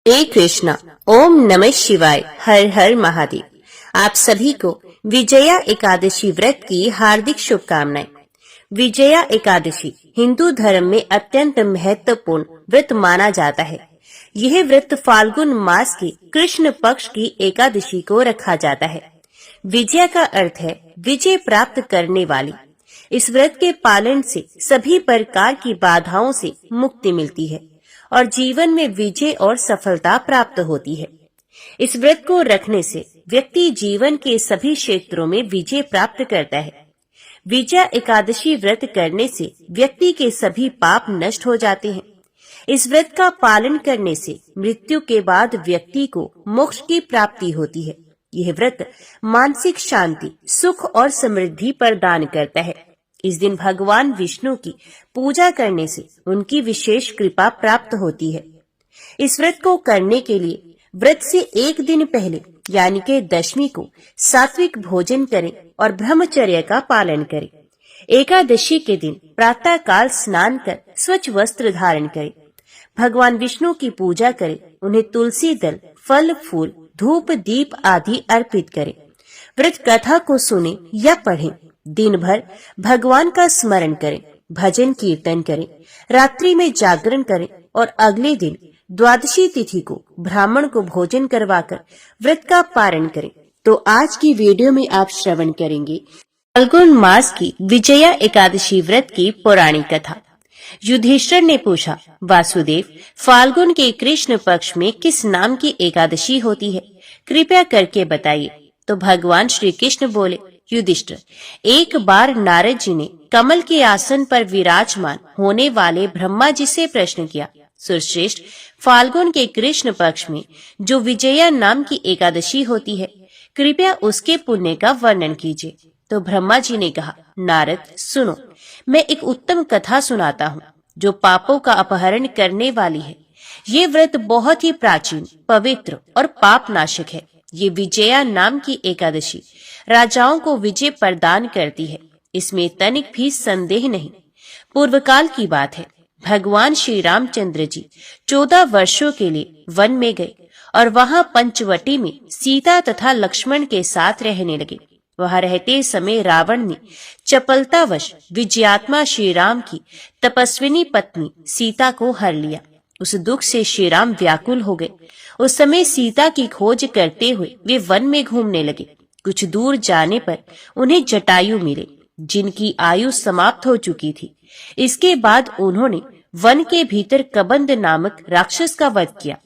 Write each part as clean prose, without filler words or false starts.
हे कृष्णा, ओम नमः शिवाय, हर हर महादेव। आप सभी को विजया एकादशी व्रत की हार्दिक शुभकामनाएं। विजया एकादशी हिंदू धर्म में अत्यंत महत्वपूर्ण व्रत माना जाता है। यह व्रत फाल्गुन मास की कृष्ण पक्ष की एकादशी को रखा जाता है। विजया का अर्थ है विजय प्राप्त करने वाली। इस व्रत के पालन से सभी प्रकार की बाधाओं से मुक्ति मिलती है और जीवन में विजय और सफलता प्राप्त होती है। इस व्रत को रखने से व्यक्ति जीवन के सभी क्षेत्रों में विजय प्राप्त करता है। विजया एकादशी व्रत करने से व्यक्ति के सभी पाप नष्ट हो जाते हैं। इस व्रत का पालन करने से मृत्यु के बाद व्यक्ति को मोक्ष की प्राप्ति होती है। यह व्रत मानसिक शांति, सुख और समृद्धि प्रदान करता है। इस दिन भगवान विष्णु की पूजा करने से उनकी विशेष कृपा प्राप्त होती है। इस व्रत को करने के लिए व्रत से एक दिन पहले यानी कि दशमी को सात्विक भोजन करें और ब्रह्मचर्य का पालन करें। एकादशी के दिन प्रातः काल स्नान कर स्वच्छ वस्त्र धारण करें। भगवान विष्णु की पूजा करें, उन्हें तुलसी दल, फल फूल, धूप दीप आदि अर्पित करें। व्रत कथा को सुने या पढ़ें। दिन भर भगवान का स्मरण करें, भजन कीर्तन करें, रात्रि में जागरण करें और अगले दिन द्वादशी तिथि को ब्राह्मण को भोजन करवाकर व्रत का पारण करें। तो आज की वीडियो में आप श्रवण करेंगे फाल्गुन मास की विजया एकादशी व्रत की पौराणिक कथा। युधिष्ठिर ने पूछा, वासुदेव, फाल्गुन के कृष्ण पक्ष में किस नाम की एकादशी होती है? कृपया करके बताइए। तो भगवान श्री कृष्ण बोले, युधिष्ठिर, एक बार नारद जी ने कमल के आसन पर विराजमान होने वाले ब्रह्मा जी से प्रश्न किया, सुरश्रेष्ठ, फाल्गुन के कृष्ण पक्ष में जो विजया नाम की एकादशी होती है, कृपया उसके पुण्य का वर्णन कीजिए। तो ब्रह्मा जी ने कहा, नारद सुनो, मैं एक उत्तम कथा सुनाता हूँ जो पापों का अपहरण करने वाली है। ये व्रत बहुत ही प्राचीन, पवित्र और पाप नाशक है। ये विजया नाम की एकादशी राजाओं को विजय प्रदान करती है, इसमें तनिक भी संदेह नहीं। पूर्व काल की बात है। भगवान श्री रामचंद्र जी 14 वर्षों के लिए वन में गए और वहां पंचवटी में सीता तथा लक्ष्मण के साथ रहने लगे। वहां रहते समय रावण ने चपलतावश विजयात्मा श्री राम की तपस्विनी पत्नी सीता को हर लिया। उस दुख से श्री राम व्याकुल हो गए। उस समय सीता की खोज करते हुए वे वन में घूमने लगे। कुछ दूर जाने पर उन्हें जटायु मिले, जिनकी आयु समाप्त हो चुकी थी। इसके बाद उन्होंने वन के भीतर कबंध नामक राक्षस का वध किया।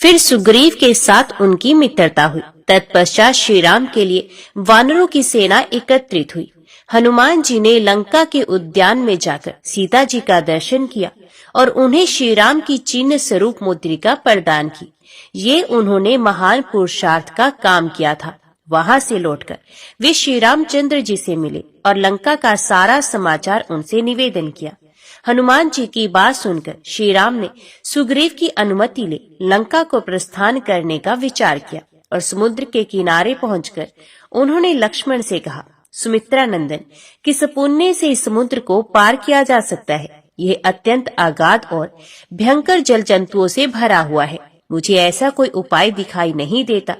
फिर सुग्रीव के साथ उनकी मित्रता हुई। तत्पश्चात श्री राम के लिए वानरों की सेना एकत्रित हुई। हनुमान जी ने लंका के उद्यान में जाकर सीता जी का दर्शन किया और उन्हें श्री राम की चिन्ह स्वरूप मुद्रिका प्रदान की। ये उन्होंने महान पुरुषार्थ का काम किया था। वहां से लौटकर वे श्री रामचंद्र जी से मिले और लंका का सारा समाचार उनसे निवेदन किया। हनुमान जी की बात सुनकर श्री राम ने सुग्रीव की अनुमति ले लंका को प्रस्थान करने का विचार किया और समुद्र के किनारे पहुंचकर उन्होंने लक्ष्मण से कहा, सुमित्रा नंदन, किस पुण्य से इस समुद्र को पार किया जा सकता है? यह अत्यंत अगाध और भयंकर जल जंतुओं से भरा हुआ है। मुझे ऐसा कोई उपाय दिखाई नहीं देता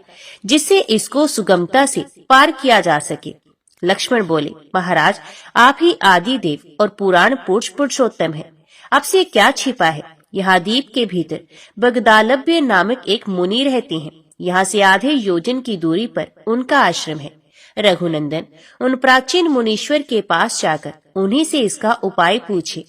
जिससे इसको सुगमता से पार किया जा सके। लक्ष्मण बोले, महाराज, आप ही आदि देव और पुराण पुरुषोत्तम हैं। आपसे क्या छिपा है? यहाँ द्वीप के भीतर बगदालभ्य नामक एक मुनि रहते हैं। यहाँ से आधे योजन की दूरी पर उनका आश्रम है। रघुनंदन, उन प्राचीन मुनीश्वर के पास जाकर उन्हीं से इसका उपाय पूछे।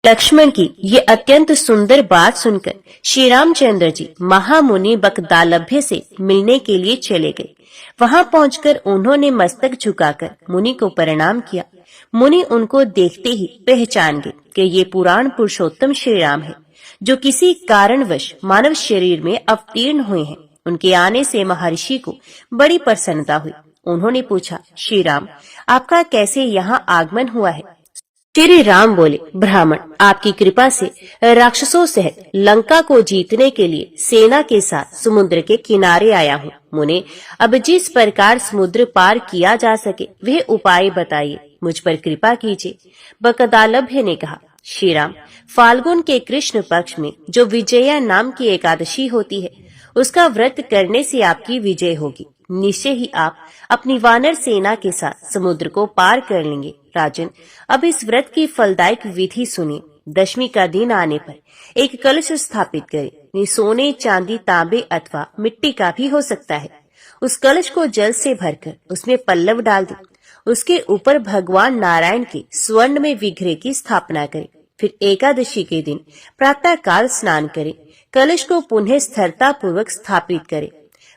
लक्ष्मण की ये अत्यंत सुंदर बात सुनकर श्री रामचंद्र जी महामुनि बगदालभ्य से मिलने के लिए चले गए। वहां पहुंचकर उन्होंने मस्तक झुकाकर मुनि को प्रणाम किया। मुनि उनको देखते ही पहचान गए कि ये पुराण पुरुषोत्तम श्री राम है, जो किसी कारणवश मानव शरीर में अवतीर्ण हुए हैं। उनके आने से महर्षि को बड़ी प्रसन्नता हुई। उन्होंने पूछा, श्री राम, आपका कैसे यहाँ आगमन हुआ है? श्री राम बोले, ब्राह्मण, आपकी कृपा से राक्षसों सहित लंका को जीतने के लिए सेना के साथ समुद्र के किनारे आया हूँ। मुने, अब जिस प्रकार समुद्र पार किया जा सके वह उपाय बताइए, मुझ पर कृपा कीजिए। बगदालभ्य ने कहा, श्री राम, फाल्गुन के कृष्ण पक्ष में जो विजया नाम की एकादशी होती है, उसका व्रत करने से आपकी विजय होगी। निश्चय ही आप अपनी वानर सेना के साथ समुद्र को पार कर लेंगे। राजन, अब इस व्रत की फलदायक विधि सुनिए। दशमी का दिन आने पर एक कलश स्थापित करें। ये सोने, चांदी, तांबे अथवा मिट्टी का भी हो सकता है। उस कलश को जल से भरकर उसमें पल्लव डाल दें। उसके ऊपर भगवान नारायण के स्वर्ण में विग्रह की स्थापना करें। फिर एकादशी के दिन प्रातः काल स्नान करें। कलश को पुनः स्थिरता पूर्वक स्थापित करें।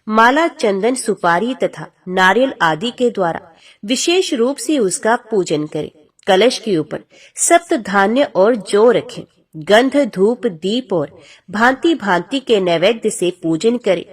माला, चंदन, सुपारी तथा नारियल आदि के द्वारा विशेष रूप से उसका पूजन करें। कलश के ऊपर सप्त धान्य और जौ रखें। गंध, धूप, दीप और भांति भांति के नैवेद्य से पूजन करें।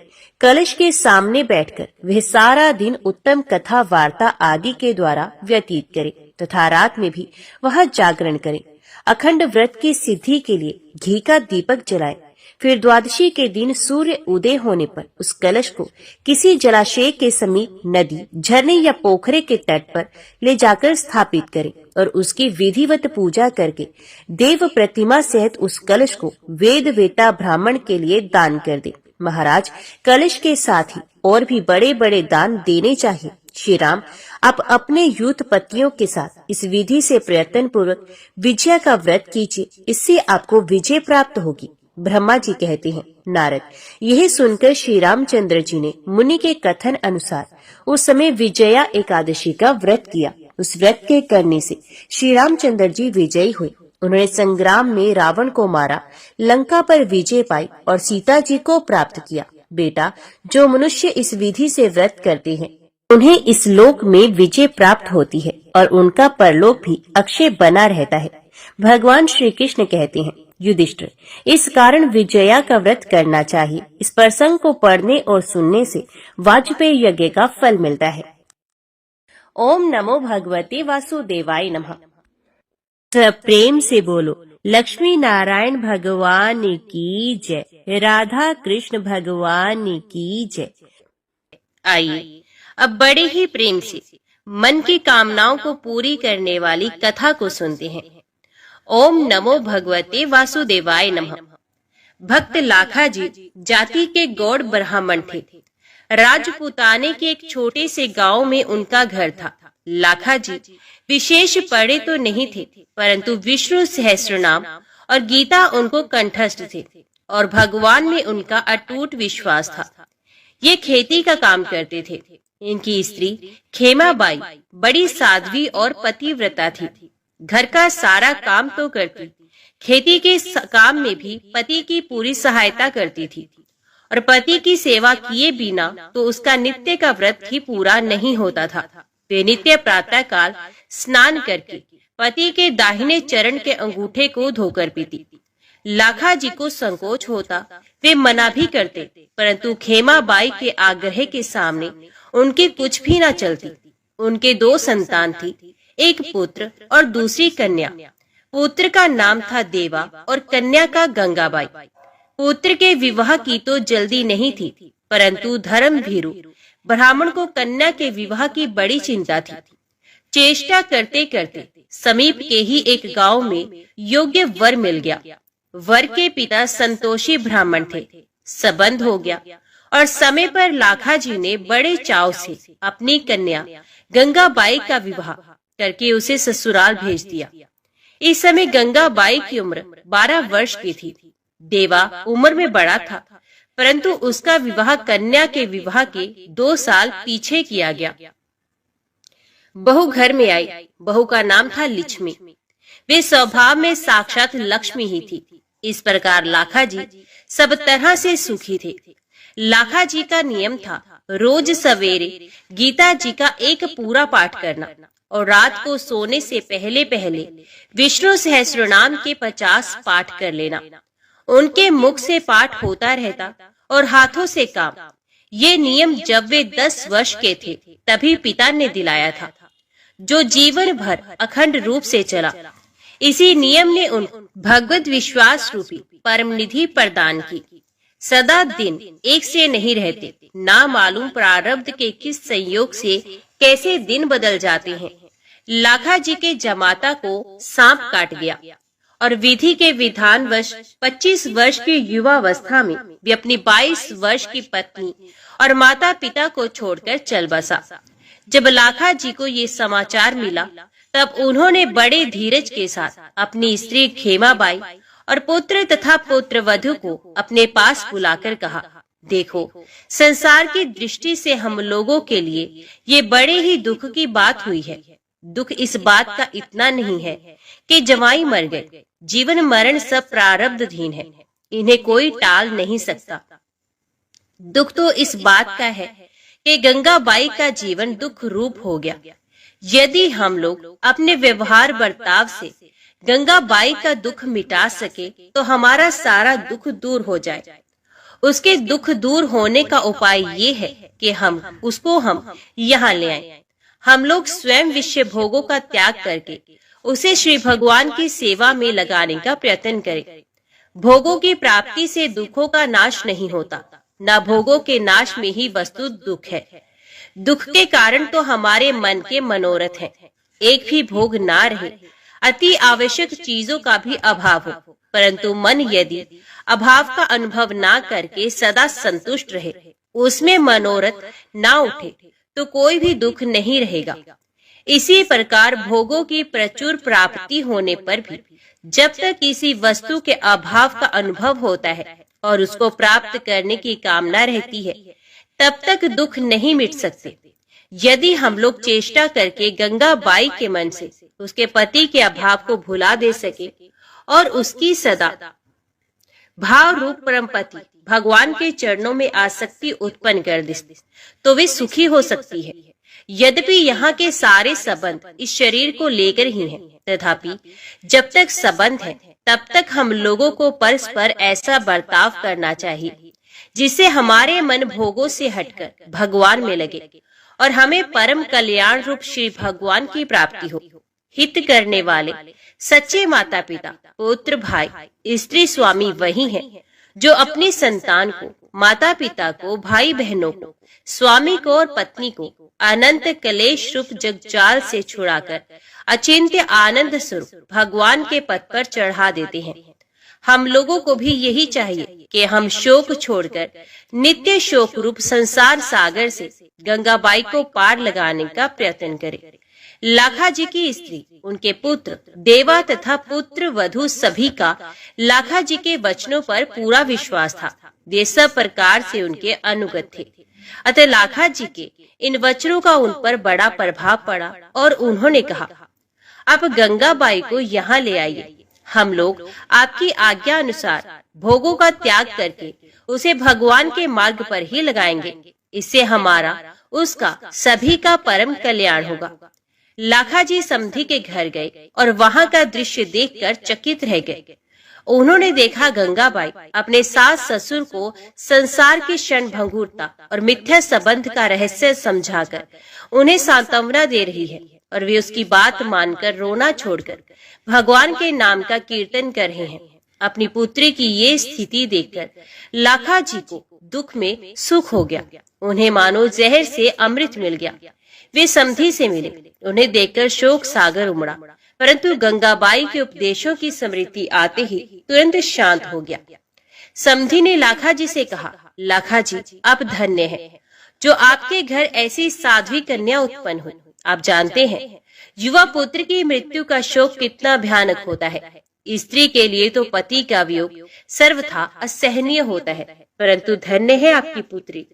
कलश के सामने बैठकर वह सारा दिन उत्तम कथा, वार्ता आदि के द्वारा व्यतीत करें तथा रात में भी वह जागरण करें। अखंड व्रत की सिद्धि के लिए घी का दीपक जलाएं। फिर द्वादशी के दिन सूर्य उदय होने पर उस कलश को किसी जलाशय के समीप, नदी, झरने या पोखरे के तट पर ले जाकर स्थापित करें और उसकी विधिवत पूजा करके देव प्रतिमा सहित उस कलश को वेद वेता ब्राह्मण के लिए दान कर दे। महाराज, कलश के साथ ही और भी बड़े बड़े दान देने चाहिए। श्री राम, आप अपने यूथ पत्नियों के साथ इस विधि से प्रयत्न पूर्वक विजया का व्रत कीजिए। इससे आपको विजय प्राप्त होगी। ब्रह्मा जी कहते हैं, नारद, यह सुनकर श्री रामचंद्र जी ने मुनि के कथन अनुसार उस समय विजया एकादशी का व्रत किया। उस व्रत के करने से श्री रामचंद्र जी विजयी हुए। उन्होंने संग्राम में रावण को मारा, लंका पर विजय पाई और सीता जी को प्राप्त किया। बेटा, जो मनुष्य इस विधि से व्रत करते हैं, उन्हें इस लोक में विजय प्राप्त होती है और उनका परलोक भी अक्षय बना रहता है। भगवान श्री कृष्ण कहते हैं, युधिष्ठिर, इस कारण विजया का व्रत करना चाहिए। इस प्रसंग को पढ़ने और सुनने से वाजपेयी यज्ञ का फल मिलता है। ओम नमो भगवते वासुदेवाय नमः। सब प्रेम से बोलो, लक्ष्मी नारायण भगवान की जय, राधा कृष्ण भगवान की जय। आइए अब बड़े ही प्रेम से मन की कामनाओं को पूरी करने वाली कथा को सुनते हैं। ओम नमो भगवते वासुदेवाय नमः। भक्त लाखा जी जाति के गौड़ ब्राह्मण थे। राजपुताने के एक छोटे से गांव में उनका घर था। लाखा जी विशेष पढ़े तो नहीं थे, परंतु विष्णु सहस्त्रनाम और गीता उनको कंठस्थ थे और भगवान में उनका अटूट विश्वास था। ये खेती का काम करते थे। इनकी स्त्री खेमाबाई बड़ी साध्वी और पतिव्रता थी। घर का सारा काम तो करती, खेती के काम में भी पति की पूरी सहायता करती थी और पति की सेवा किए बिना तो उसका नित्य का व्रत ही पूरा नहीं होता था। वे नित्य प्रातः काल स्नान करके पति के दाहिने चरण के अंगूठे को धोकर पीती। लाखा जी को संकोच होता, वे मना भी करते, परंतु खेमाबाई के आग्रह के सामने उनकी कुछ भी न चलती। उनके 2 संतान थी, एक पुत्र और दूसरी कन्या। पुत्र का नाम था देवा और कन्या का गंगाबाई। पुत्र के विवाह की तो जल्दी नहीं थी, परंतु धर्म भीरु ब्राह्मण को कन्या के विवाह की बड़ी चिंता थी। चेष्टा करते करते समीप के ही एक गांव में योग्य वर मिल गया। वर के पिता संतोषी ब्राह्मण थे। संबंध हो गया और समय पर लाखा जी ने बड़े चाव से अपनी कन्या गंगाबाई का विवाह करके उसे ससुराल भेज दिया। इस समय गंगाबाई की उम्र 12 वर्ष की थी। देवा उम्र में बड़ा था, परंतु उसका विवाह कन्या के विवाह के 2 साल पीछे किया गया। बहू घर में आई। बहू का नाम था लक्ष्मी। वे स्वभाव में साक्षात लक्ष्मी ही थी। इस प्रकार लाखा जी सब तरह से सुखी थे। लाखा जी का नियम था रोज सवेरे गीता जी का एक पूरा पाठ करना और रात को सोने से पहले पहले विष्णु सहस्त्रनाम के 50 पाठ कर लेना। उनके मुख से पाठ होता रहता और हाथों से काम। ये नियम जब वे 10 वर्ष के थे तभी पिता ने दिलाया था, जो जीवन भर अखंड रूप से चला। इसी नियम ने उन भगवत विश्वास रूपी परम निधि प्रदान की। सदा दिन एक से नहीं रहते, ना मालूम प्रारब्ध के किस संयोग से कैसे दिन बदल जाते हैं। लाखा जी के जमाता को सांप काट गया और विधि के विधानवश 25 वर्ष की युवावस्था में भी अपनी 22 वर्ष की पत्नी और माता पिता को छोड़कर चल बसा। जब लाखा जी को ये समाचार मिला तब उन्होंने बड़े धीरज के साथ अपनी स्त्री खेमाबाई और पुत्र तथा पुत्र वधू को अपने पास बुलाकर कहा, देखो, संसार की दृष्टि से हम लोगों के लिए ये बड़े ही दुख की बात हुई है। दुख इस बात का इतना नहीं है कि जवाई मर गए, जीवन मरण सब प्रारब्धधीन है, इन्हें कोई टाल नहीं सकता। दुख तो इस बात का है कि गंगाबाई का जीवन दुख रूप हो गया। यदि हम लोग अपने व्यवहार बर्ताव से गंगाबाई का दुख मिटा सके तो हमारा सारा दुख दूर हो जाए। उसके दुख दूर होने का उपाय ये है कि हम यहाँ ले आए। हम लोग स्वयं विषय भोगों का त्याग करके उसे श्री भगवान की सेवा में लगाने का प्रयत्न करें। भोगों की प्राप्ति से दुखों का नाश नहीं होता, न भोगों के नाश में ही वस्तु दुख है। दुख के कारण तो हमारे मन के मनोरथ हैं। एक भी भोग ना रहे, अति आवश्यक चीजों का भी अभाव हो, परंतु मन यदि अभाव का अनुभव ना करके सदा संतुष्ट रहे, उसमें मनोरथ ना उठे, तो कोई भी दुख नहीं रहेगा। इसी प्रकार भोगों की प्रचुर प्राप्ति होने पर भी जब तक किसी वस्तु के अभाव का अनुभव होता है और उसको प्राप्त करने की कामना रहती है, तब तक दुख नहीं मिट सकते। यदि हम लोग चेष्टा करके गंगाबाई के मन से उसके पति के अभाव को भुला दे सके और उसकी सदा भाव रूप परमपति भगवान के चरणों में आसक्ति उत्पन्न कर दे, तो वे सुखी हो सकती है। यद्यपि यहाँ के सारे संबंध इस शरीर को लेकर ही हैं, तथापि जब तक संबंध है तब तक हम लोगों को परस्पर ऐसा बर्ताव करना चाहिए जिससे हमारे मन भोगों से हटकर भगवान में लगे और हमें परम कल्याण रूप श्री भगवान की प्राप्ति हो। हित करने वाले सच्चे माता पिता, पुत्र, भाई, स्त्री, स्वामी वही हैं जो अपनी संतान को, माता पिता को, भाई बहनों को, स्वामी को और पत्नी को अनंत कलेश रूप जगजाल से छुड़ाकर अचिंत्य आनंद स्वरूप भगवान के पद पर चढ़ा देते हैं। हम लोगों को भी यही चाहिए कि हम शोक छोड़कर नित्य शोक रूप संसार सागर से गंगाबाई को पार लगाने का प्रयत्न करें। लाखा जी की स्त्री, उनके पुत्र, देवा तथा पुत्र वधू सभी का लाखा जी के वचनों पर पूरा विश्वास था। वे सब प्रकार से उनके अनुगत थे, अतः लाखा जी के इन वचनों का उन पर बड़ा प्रभाव पड़ा और उन्होंने कहा, आप गंगाबाई को यहाँ ले आइए। हम लोग आपकी आज्ञा अनुसार भोगों का त्याग करके उसे भगवान के मार्ग पर ही लगाएंगे। इससे हमारा, उसका, सभी का परम कल्याण होगा। लाखा जी समधी के घर गए और वहाँ का दृश्य देखकर चकित रह गए। उन्होंने देखा गंगाबाई अपने सास ससुर को संसार की क्षण भंगुरता और मिथ्या संबंध का रहस्य समझाकर उन्हें सांत्वना दे रही है और वे उसकी बात मानकर रोना छोड़कर भगवान के नाम का कीर्तन कर रहे हैं। अपनी पुत्री की ये स्थिति देखकर लाखा जी को दुख में सुख हो गया। उन्हें मानो जहर से अमृत मिल गया। वे समधी से मिले, उन्हें देखकर शोक सागर उमड़ा, परंतु गंगाबाई के उपदेशों की स्मृति आते ही तुरंत शांत हो गया। समधी ने लाखा जी से कहा, लाखा जी, आप धन्य हैं जो आपके घर ऐसी साध्वी कन्या उत्पन्न हुई। आप जानते हैं युवा पुत्र की मृत्यु का शोक कितना भयानक होता है। स्त्री के लिए तो पति का वियोग सर्वथा असहनीय होता है, परंतु धन्य है आपकी पुत्री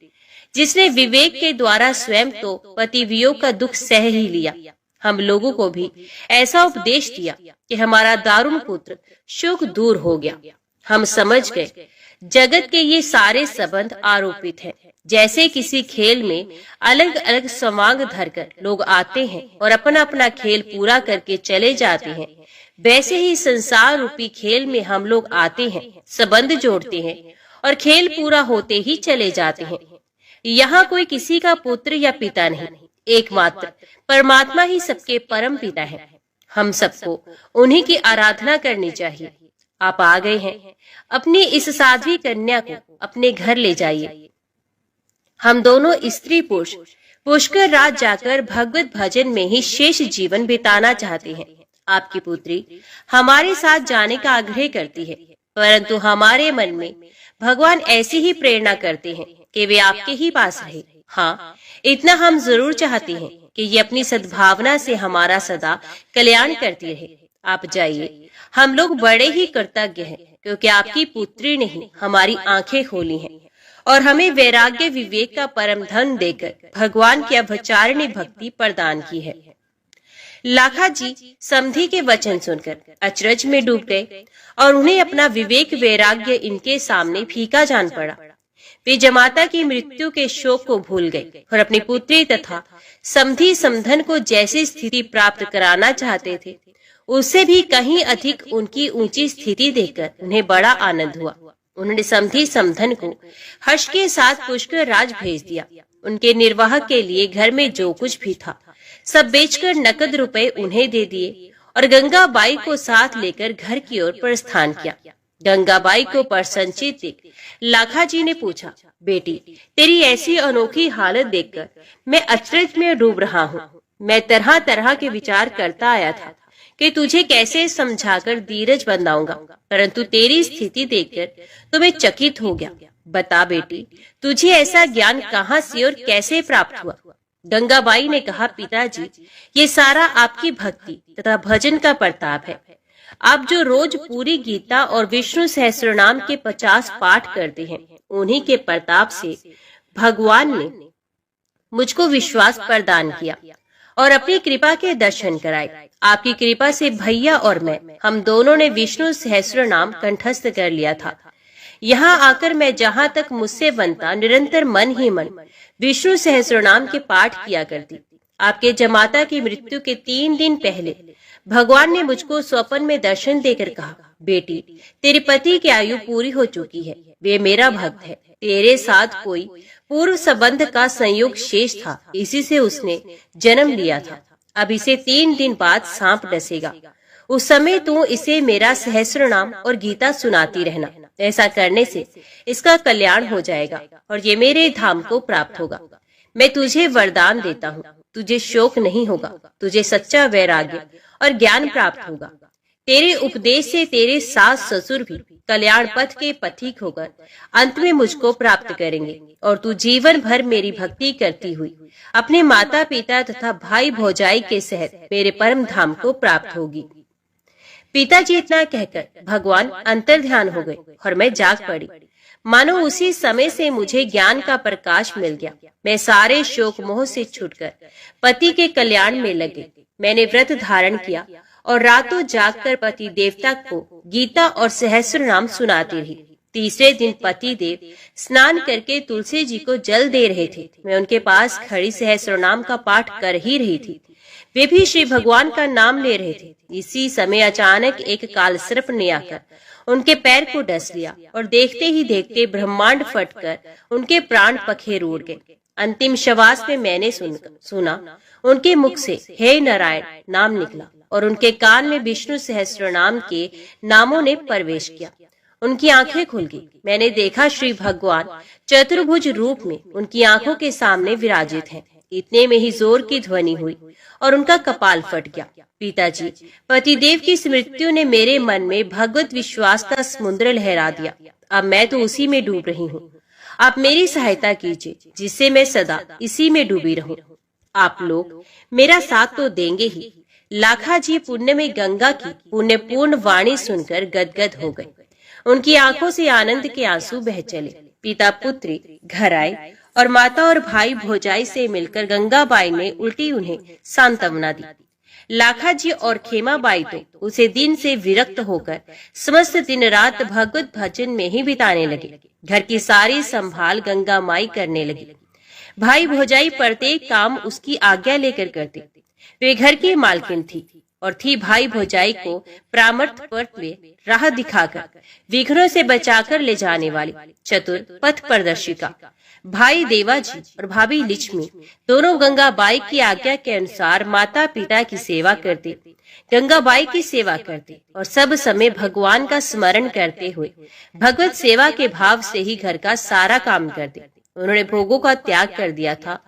जिसने विवेक के द्वारा स्वयं तो पति वियोग का दुख सह ही लिया। हम लोगों को भी ऐसा उपदेश दिया कि हमारा दारुण पुत्र शोक दूर हो गया। हम समझ गए जगत के ये सारे संबंध आरोपित हैं। जैसे किसी खेल में अलग अलग समांग धरकर लोग आते हैं और अपना अपना खेल पूरा करके चले जाते हैं, वैसे ही संसार रूपी खेल में हम लोग आते हैं, संबंध जोड़ते हैं और खेल पूरा होते ही चले जाते हैं। यहाँ कोई किसी का पुत्र या पिता नहीं, एकमात्र परमात्मा ही सबके परम पिता है। हम सबको उन्हीं की आराधना करनी चाहिए। आप आ गए हैं, अपनी इस साध्वी कन्या को अपने घर ले जाइए। हम दोनों स्त्री पुरुष पुष्कर रात जाकर भगवत भजन में ही शेष जीवन बिताना चाहते हैं। आपकी पुत्री हमारे साथ जाने का आग्रह करती है, परंतु हमारे मन में भगवान ऐसी ही प्रेरणा करते हैं कि वे आपके ही पास रहे। हाँ, इतना हम जरूर चाहते हैं कि ये अपनी सद्भावना से हमारा सदा कल्याण करती रहे। आप जाइए, हम लोग बड़े ही कृतज्ञ हैं क्योंकि आपकी पुत्री ने ही हमारी आंखें खोली हैं और हमें वैराग्य विवेक का परम धन देकर भगवान की अवचारिणी भक्ति प्रदान की है। लाखा जी समधी के वचन सुनकर अचरज में डूब गए और उन्हें अपना विवेक वैराग्य इनके सामने फीका जान पड़ा। वे जमाता की मृत्यु के शोक को भूल गए और अपनी पुत्री तथा समधी समधन को जैसी स्थिति प्राप्त कराना चाहते थे, उससे भी कहीं अधिक उनकी ऊंची स्थिति देखकर उन्हें बड़ा आनंद हुआ। उन्होंने समधी समधन को हर्ष के साथ पुष्कर राज भेज दिया। उनके निर्वाह के लिए घर में जो कुछ भी था सब बेचकर नकद रुपए उन्हें दे दिए और गंगाबाई को साथ लेकर घर की ओर प्रस्थान किया। गंगाबाई को प्रसन्नचित देख लाखा जी ने पूछा, बेटी, तेरी ऐसी अनोखी हालत देखकर मैं अचरज में डूब रहा हूँ। मैं तरह तरह के विचार करता आया था कि तुझे कैसे समझाकर धीरज बंधाऊंगा, परंतु तेरी स्थिति देखकर तो मैं चकित हो गया। बता बेटी, तुझे ऐसा ज्ञान कहाँ से और कैसे प्राप्त हुआ? गंगाबाई ने कहा, पिताजी, ये सारा आपकी भक्ति तथा भजन का प्रताप है। आप जो रोज पूरी गीता और विष्णु सहस्त्रनाम के 50 पाठ करते हैं, उन्हीं के प्रताप से भगवान ने मुझको विश्वास प्रदान किया और अपनी कृपा के दर्शन कराए। आपकी कृपा से भैया और मैं, हम दोनों ने विष्णु सहस्त्रनाम कंठस्थ कर लिया था। यहाँ आकर मैं जहाँ तक मुझसे बनता निरंतर मन ही मन विष्णु सहस्त्रनाम के पाठ किया करती। आपके जमाता की मृत्यु के 3 दिन पहले भगवान ने मुझको स्वप्न में दर्शन देकर कहा, बेटी, तेरे पति की आयु पूरी हो चुकी है, वे मेरा भक्त है। तेरे साथ कोई पूर्व संबंध का संयोग शेष था, इसी से उसने जन्म लिया था। अब इसे 3 दिन बाद सांप डसेगा। उस समय तू इसे मेरा सहस्त्रनाम और गीता सुनाती रहना। ऐसा करने से इसका कल्याण हो जाएगा और ये मेरे धाम को प्राप्त होगा। मैं तुझे वरदान देता हूँ, तुझे शोक नहीं होगा, तुझे सच्चा वैराग्य और ज्ञान प्राप्त होगा। तेरे उपदेश से तेरे सास ससुर भी कल्याण पथ के पथिक होकर अंत में मुझको प्राप्त करेंगे और तू जीवन भर मेरी भक्ति करती हुई अपने माता पिता तथा भाई भौजाई के सहित मेरे परम धाम को प्राप्त होगी। पिताजी इतना कहकर भगवान अंतर्ध्यान हो गए और मैं जाग पड़ी। मानो उसी समय से मुझे ज्ञान का प्रकाश मिल गया। मैं सारे शोक मोह से छूटकर पति के कल्याण में लगे। मैंने व्रत धारण किया और रातों जागकर पति देवता को गीता और सहस्त्रनाम सुनाती रही। तीसरे दिन पति देव स्नान करके तुलसी जी को जल दे रहे थे। मैं उनके पास खड़ी सहस्त्रनाम का पाठ कर ही रही थी। वे भी श्री भगवान का नाम ले रहे थे। इसी समय अचानक एक कालसर्प ने आकर उनके पैर को डस लिया और देखते ही देखते ब्रह्मांड फटकर उनके प्राण पखेर उड़ गए। अंतिम श्वास में मैंने सुना उनके मुख से हे नारायण नाम निकला और उनके कान में विष्णु सहस्त्रनाम के नामों ने प्रवेश किया। उनकी आंखें खुल गई। मैंने देखा श्री भगवान चतुर्भुज रूप में उनकी आंखों के सामने विराजित हैं। इतने में ही जोर की ध्वनि हुई और उनका कपाल फट गया। पिताजी, पतिदेव की मृत्यु ने मेरे मन में भगवत विश्वास का समुद्र लहरा दिया। अब मैं तो उसी में डूब रही हूँ। आप मेरी सहायता कीजिए जिससे मैं सदा इसी में डूबी रहूं। आप लोग मेरा साथ तो देंगे ही। लाखा जी पुण्य में गंगा की पुण्यपूर्ण वाणी सुनकर गदगद हो गए। उनकी आंखों से आनंद के आंसू बह चले। पिता पुत्री घर आए और माता और भाई भौजाई से मिलकर गंगाबाई ने उल्टी उन्हें सांत्वना दी। लाखा जी और खेमाबाई तो उसे दिन से विरक्त होकर समस्त दिन रात भगवत भजन में ही बिताने लगे। घर की सारी संभाल गंगा माई करने लगी। भाई भौजाई प्रत्येक काम उसकी आज्ञा लेकर करते। वे घर की मालकिन थी और थी भाई भौजाई को प्रामर्थ पथ में राह दिखाकर विघ्नों से बचाकर ले जाने वाली चतुर पथ प्रदर्शिका। भाई देवाजी और भाभी लक्ष्मी दोनों गंगाबाई की आज्ञा के अनुसार माता पिता की सेवा करते, गंगाबाई की सेवा करते और सब समय भगवान का स्मरण करते हुए भगवत सेवा के भाव से ही घर का सारा काम करते। उन्होंने भोगों का त्याग कर दिया था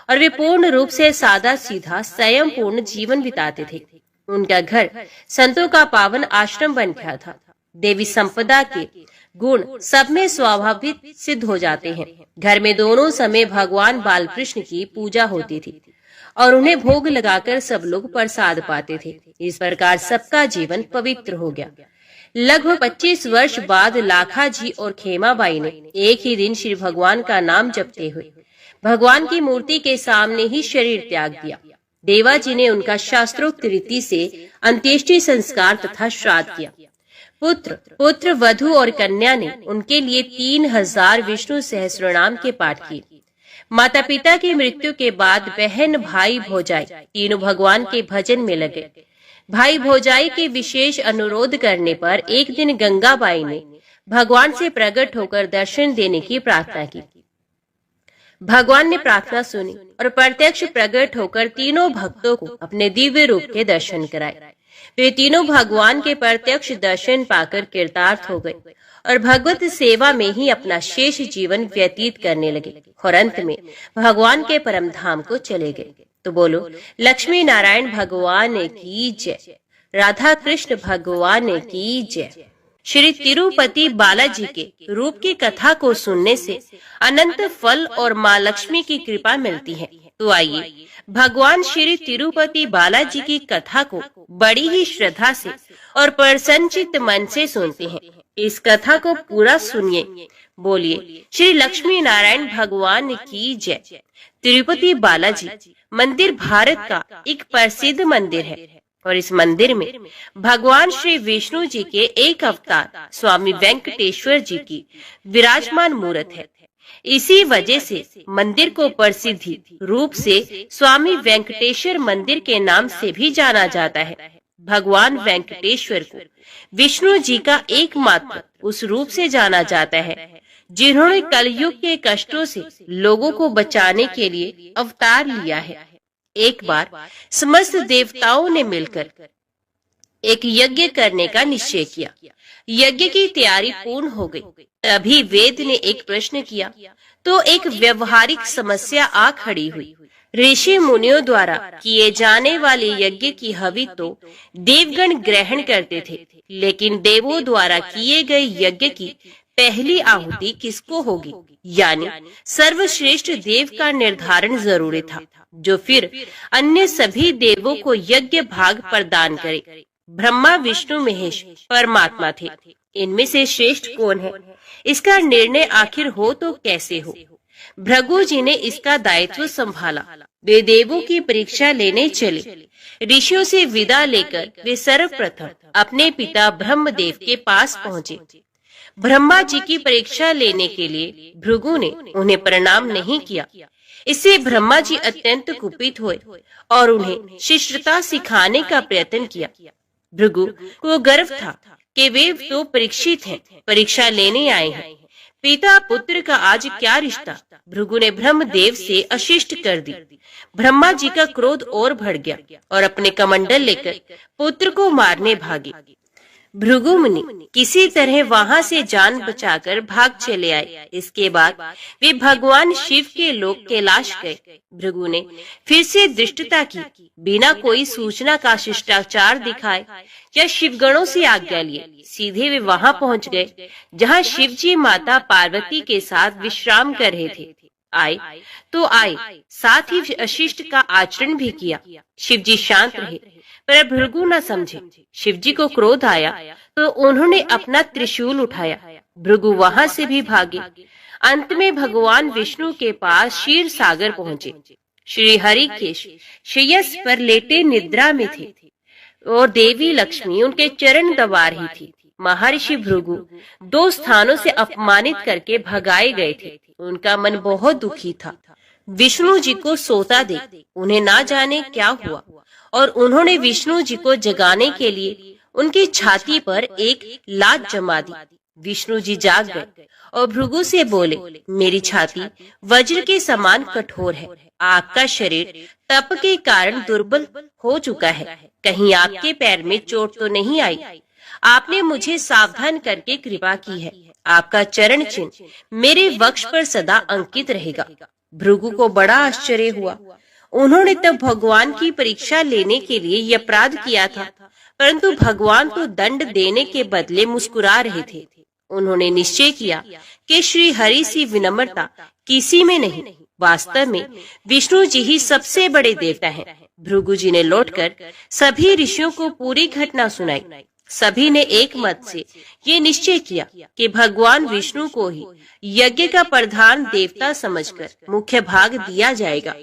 और वे पूर्ण रूप से सादा सीधा संयम पूर्ण जीवन बिताते थे। उनका घर संतों का पावन आश्रम बन गया था। देवी संपदा के गुण सब में स्वाभाविक सिद्ध हो जाते हैं। घर में दोनों समय भगवान बालकृष्ण की पूजा होती थी और उन्हें भोग लगाकर सब लोग प्रसाद पाते थे। इस प्रकार सबका जीवन पवित्र हो गया। लगभग 25 वर्ष बाद लाखा जी और खेमाबाई ने एक ही दिन श्री भगवान का नाम जपते हुए भगवान की मूर्ति के सामने ही शरीर त्याग दिया। देवा जी ने उनका शास्त्रोक्त रीति से अंत्येष्टि संस्कार तथा श्राद्ध किया। पुत्र वधु और कन्या ने उनके लिए 3000 विष्णु सहस्रनाम के पाठ किए। माता पिता की मृत्यु के बाद बहन भाई भौजाई तीनों भगवान के भजन में लगे। भाई भौजाई के विशेष अनुरोध करने पर एक दिन गंगाबाई ने भगवान से प्रकट होकर दर्शन देने की प्रार्थना की। भगवान ने प्रार्थना सुनी और प्रत्यक्ष प्रकट होकर तीनों भक्तों को अपने दिव्य रूप के दर्शन कराए। वे तीनों भगवान के प्रत्यक्ष दर्शन पाकर कृतार्थ हो गए और भगवत सेवा में ही अपना शेष जीवन व्यतीत करने लगे और अंत में भगवान के परम धाम को चले गए। तो बोलो लक्ष्मी नारायण भगवान की जय, राधा कृष्ण भगवान की जय। श्री तिरुपति बालाजी के रूप की कथा को सुनने से अनंत फल और माँ लक्ष्मी की कृपा मिलती है। तो आइए भगवान श्री तिरुपति बालाजी की कथा को बड़ी ही श्रद्धा से और प्रसन्नचित्त मन से सुनते हैं। इस कथा को पूरा सुनिए। बोलिए श्री लक्ष्मी नारायण भगवान की जय। तिरुपति बालाजी मंदिर भारत का एक प्रसिद्ध मंदिर है और इस मंदिर में भगवान श्री विष्णु जी के एक अवतार स्वामी वेंकटेश्वर जी की विराजमान मूर्त है। इसी वजह से मंदिर को प्रसिद्धि रूप से स्वामी वेंकटेश्वर मंदिर के नाम से भी जाना जाता है। भगवान वेंकटेश्वर को विष्णु जी का एकमात्र उस रूप से जाना जाता है जिन्होंने कलयुग के कष्टों से लोगों को बचाने के लिए अवतार लिया है। एक बार समस्त देवताओं ने मिलकर एक यज्ञ करने का निश्चय किया। यज्ञ की तैयारी पूर्ण हो गई। तभी वेद ने एक प्रश्न किया तो एक व्यवहारिक समस्या आ खड़ी हुई। ऋषि मुनियों द्वारा किए जाने वाले यज्ञ की हवि तो देवगण ग्रहण करते थे, लेकिन देवों द्वारा किए गए यज्ञ की पहली आहुति किसको होगी, यानी सर्वश्रेष्ठ देव का निर्धारण जरूरी था, जो फिर अन्य सभी देवों को यज्ञ भाग प्रदान करे। ब्रह्मा विष्णु महेश परमात्मा थे। इनमें से श्रेष्ठ कौन है, इसका निर्णय आखिर हो तो कैसे हो। भृगु जी ने इसका दायित्व संभाला। वे देवों की परीक्षा लेने चले। ऋषियों से विदा लेकर वे सर्वप्रथम अपने पिता ब्रह्मदेव के पास पहुँचे। ब्रह्मा जी की परीक्षा लेने के लिए भृगु ने उन्हें प्रणाम नहीं किया। इससे ब्रह्मा जी अत्यंत कुपित हुए और उन्हें शिष्टता सिखाने का प्रयत्न किया। भृगु को गर्व था कि वे तो परीक्षित हैं, परीक्षा लेने आए हैं। पिता पुत्र का आज क्या रिश्ता। भृगु ने ब्रह्मदेव से अशिष्ट कर दी। ब्रह्मा जी का क्रोध और बढ़ गया और अपने कमंडल लेकर पुत्र को मारने भागे। भृगु मुनि किसी तरह वहां से जान बचाकर भाग चले आए। इसके बाद वे भगवान शिव के लोक कैलाश गए। भृगु ने फिर से दृष्टता की, बिना कोई सूचना का शिष्टाचार दिखाए या शिवगणों से आज्ञा लिए सीधे वे वहां पहुंच गए जहां शिव जी माता पार्वती के साथ विश्राम कर रहे थे। आए तो आए, साथ ही अशिष्ट का आचरण भी किया। शिव जी शांत रहे पर भृगु न समझे। शिव जी को क्रोध आया तो उन्होंने अपना त्रिशूल उठाया। भृगु वहां से भी भागे। अंत में भगवान विष्णु के पास क्षीर सागर पहुँचे। श्री हरिकेश श्रेयस पर लेटे निद्रा में थे और देवी लक्ष्मी उनके चरण दबा रही थी। महर्षि भृगु 2 स्थानों से अपमानित करके भगाए गए थे। उनका मन बहुत दुखी था। विष्णु जी को सोता देख उन्हें ना जाने क्या हुआ और उन्होंने विष्णु जी को जगाने के लिए उनकी छाती पर एक लात जमा दी। विष्णु जी जाग गए और भृगु से बोले, मेरी छाती वज्र के समान कठोर है। आपका शरीर तप के कारण दुर्बल हो चुका है। कहीं आपके पैर में चोट तो नहीं आई। आपने मुझे सावधान करके कृपा की है। आपका चरण चिन्ह मेरे वक्ष पर सदा अंकित रहेगा। भृगु को बड़ा आश्चर्य हुआ। उन्होंने तब भगवान की परीक्षा लेने के लिए ये अपराध किया था, परंतु भगवान तो दंड देने के बदले मुस्कुरा रहे थे। उन्होंने निश्चय किया कि श्री हरि सी विनम्रता किसी में नहीं, वास्तव में विष्णु जी ही सबसे बड़े देवता हैं। भृगु जी ने लौटकर सभी ऋषियों को पूरी घटना सुनाई। सभी ने एक मत से ये निश्चय किया कि भगवान विष्णु को ही यज्ञ का प्रधान देवता समझकर मुख्य भाग दिया जाएगा।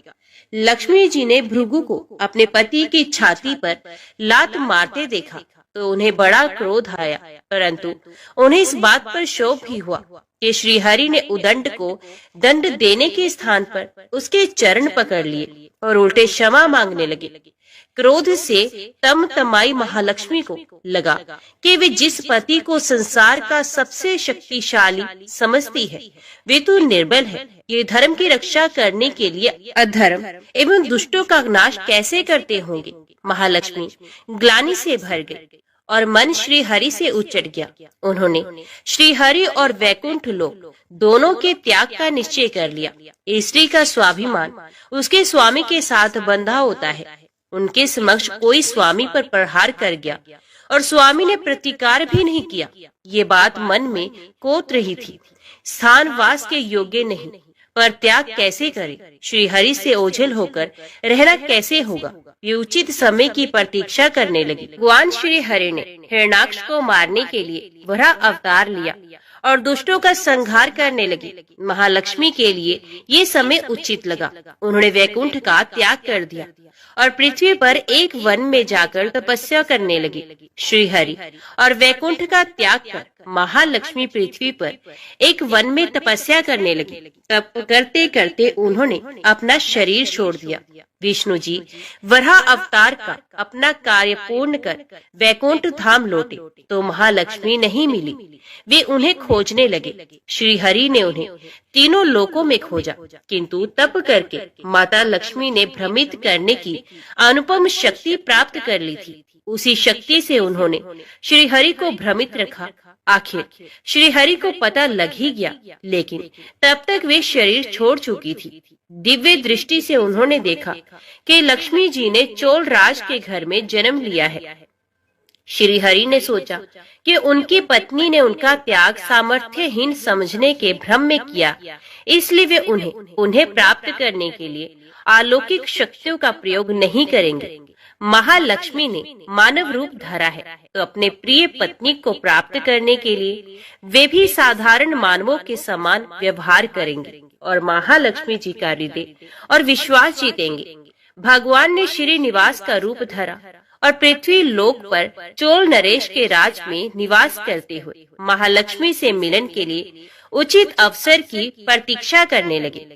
लक्ष्मी जी ने भृगु को अपने पति की छाती पर लात मारते देखा तो उन्हें बड़ा क्रोध आया, परंतु उन्हें इस बात पर शोक भी हुआ कि श्री हरि ने उदंड को दंड देने के स्थान पर उसके चरण पकड़ लिए और उल्टे क्षमा मांगने लगे। क्रोध से तमतमाई महालक्ष्मी को लगा कि वे जिस पति को संसार का सबसे शक्तिशाली समझती है वे तो निर्बल है। ये धर्म की रक्षा करने के लिए अधर्म एवं दुष्टों का नाश कैसे करते होंगे। महालक्ष्मी ग्लानि से भर गई और मन श्री हरि से उचट गया। उन्होंने श्री हरि और वैकुंठ लोक दोनों के त्याग का निश्चय कर लिया। स्त्री का स्वाभिमान उसके स्वामी के साथ बंधा होता है। उनके समक्ष कोई स्वामी पर प्रहार कर गया और स्वामी ने प्रतिकार भी नहीं किया। ये बात मन में कोत रही थी। स्थानवास के योग्य नहीं, पर त्याग कैसे करे, श्री हरि से ओझल होकर रहना कैसे होगा। ये उचित समय की प्रतीक्षा करने लगी। भगवान श्री हरि ने हिरण्याक्ष को मारने के लिए वराह अवतार लिया और दुष्टों का संहार करने लगे। महालक्ष्मी के लिए ये समय उचित लगा। उन्होंने वैकुंठ का त्याग कर दिया और पृथ्वी पर एक वन में जाकर तपस्या करने लगे। श्री हरि और वैकुंठ का त्याग कर महालक्ष्मी पृथ्वी पर एक वन में तपस्या करने लगी। तप करते करते उन्होंने अपना शरीर छोड़ दिया। विष्णु जी वराह अवतार का अपना कार्य पूर्ण कर वैकुंठ धाम लौटे तो महालक्ष्मी नहीं मिली। वे उन्हें खोजने लगे। श्री हरि ने उन्हें तीनों लोकों में खोजा, किंतु तप करके माता लक्ष्मी ने भ्रमित करने की अनुपम शक्ति प्राप्त कर ली थी। उसी शक्ति से उन्होंने श्री हरि को भ्रमित रखा। आखिर श्री हरि को पता लग ही गया, लेकिन तब तक वे शरीर छोड़ चुकी थी। दिव्य दृष्टि से उन्होंने देखा कि लक्ष्मी जी ने चोल राज के घर में जन्म लिया है। श्री हरि ने सोचा कि उनकी पत्नी ने उनका त्याग सामर्थ्यहीन समझने के भ्रम में किया, इसलिए वे उन्हें प्राप्त करने के लिए अलौकिक शक्तियों का प्रयोग नहीं करेंगे। महालक्ष्मी ने मानव रूप धरा है तो अपने प्रिय पत्नी को प्राप्त करने के लिए वे भी साधारण मानवों के समान व्यवहार करेंगे और महालक्ष्मी जी का हृदय और विश्वास जीतेंगे। भगवान ने श्रीनिवास का रूप धरा और पृथ्वी लोक पर चोल नरेश के राज में निवास करते हुए महालक्ष्मी से मिलन के लिए उचित अवसर की प्रतीक्षा करने लगे।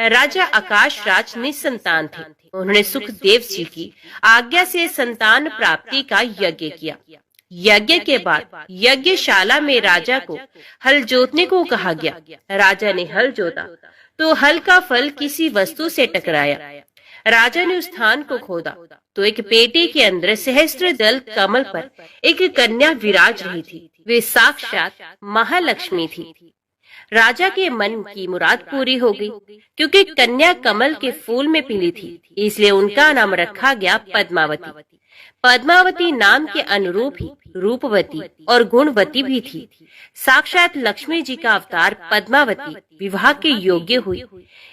राजा आकाश राज निसंतान थे। उन्होंने सुखदेव जी की आज्ञा से संतान प्राप्ति का यज्ञ किया। यज्ञ के बाद यज्ञशाला में राजा को हल जोतने को कहा गया। राजा ने हल जोता तो हल का फल किसी वस्तु से टकराया। राजा ने उस स्थान को खोदा तो एक पेटी के अंदर सहस्त्र दल कमल पर एक कन्या विराज रही थी। वे साक्षात महालक्ष्मी थी। राजा के मन की मुराद पूरी हो गई, क्योंकि कन्या कमल के फूल में पीली थी, इसलिए उनका नाम रखा गया पद्मावती। पद्मावती नाम के अनुरूप ही रूपवती और गुणवती भी थी। साक्षात लक्ष्मी जी का अवतार पद्मावती विवाह के योग्य हुई।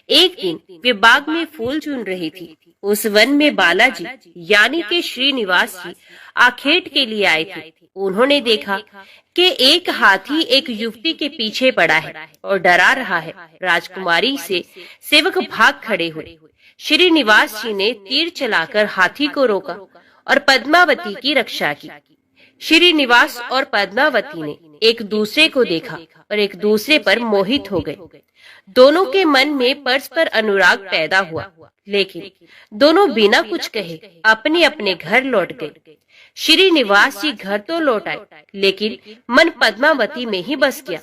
एक दिन वे बाग में फूल चुन रही थी। उस वन में बालाजी यानी के श्रीनिवास जी आखेट के लिए आए थे। उन्होंने देखा कि एक हाथी एक युवती के पीछे पड़ा है और डरा रहा है। राजकुमारी से सेवक भाग खड़े हुए। श्रीनिवास जी ने तीर चलाकर हाथी को रोका और पद्मावती की रक्षा की। श्रीनिवास और पद्मावती ने एक दूसरे को देखा और एक दूसरे पर मोहित हो गए। दोनों के मन में परस्पर अनुराग पैदा हुआ, लेकिन दोनों बिना कुछ कहे अपने अपने घर लौट गए। श्रीनिवास जी घर तो लौट आए, लेकिन मन पद्मावती में ही बस गया।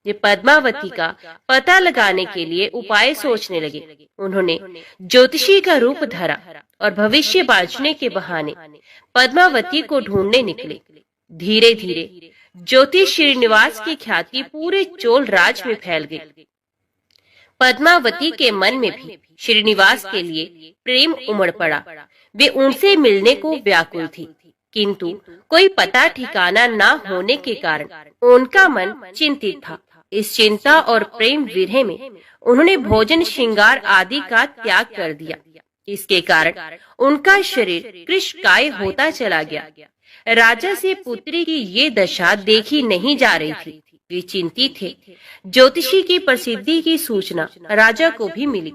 ये पद्मावती का पता लगाने के लिए उपाय सोचने लगे। उन्होंने ज्योतिषी का रूप धरा और भविष्य बांचने के बहाने पद्मावती को ढूंढने निकले। धीरे धीरे ज्योतिष श्रीनिवास की ख्याति पूरे चोल राज में फैल गई। पद्मावती के मन में भी श्रीनिवास के लिए प्रेम उमड़ पड़ा। वे उनसे मिलने को व्याकुल थी, किंतु कोई पता ठिकाना न होने के कारण उनका मन चिंतित था। इस चिंता और प्रेम विरह में उन्होंने भोजन श्रृंगार आदि का त्याग कर दिया। इसके कारण उनका शरीर कृशकाय होता चला गया। राजा से पुत्री की ये दशा देखी नहीं जा रही थी। वे चिंतित थे। ज्योतिषी की प्रसिद्धि की सूचना राजा को भी मिली।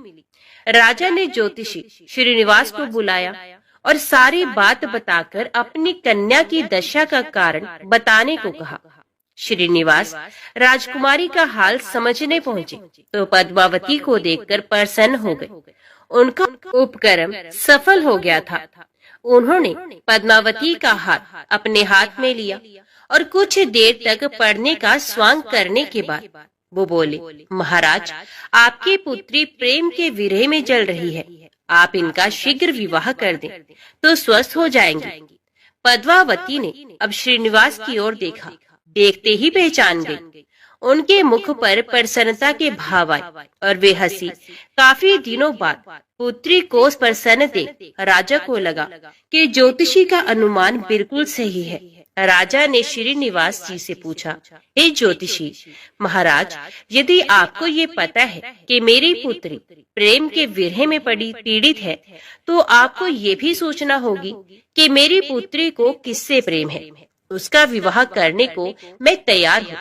राजा ने ज्योतिषी श्रीनिवास को बुलाया और सारी बात बताकर अपनी कन्या की दशा का कारण बताने को कहा। श्रीनिवास राजकुमारी का हाल समझने पहुंचे तो पद्मावती को देखकर प्रसन्न हो गए। उनका उपक्रम सफल हो गया था। उन्होंने पद्मावती का हाथ अपने हाथ में लिया और कुछ देर तक पढ़ने का स्वांग करने के बाद वो बोले, महाराज, आपकी पुत्री प्रेम के विरह में जल रही है। आप इनका शीघ्र विवाह कर दें तो स्वस्थ हो जाएंगे। पद्मावती ने अब श्रीनिवास की ओर देखा। देखते ही पहचान गई। उनके मुख पर प्रसन्नता के भाव आए और वे हंसी। काफी दिनों बाद पुत्री को प्रसन्न देख राजा को लगा कि ज्योतिषी का अनुमान बिल्कुल सही है। राजा ने श्रीनिवास जी से पूछा, हे ज्योतिषी महाराज, यदि आपको ये पता है कि मेरी पुत्री प्रेम के विरह में पीड़ित है, तो आपको ये भी सोचना होगी कि मेरी पुत्री को किससे प्रेम है। उसका विवाह करने को मैं तैयार हूँ।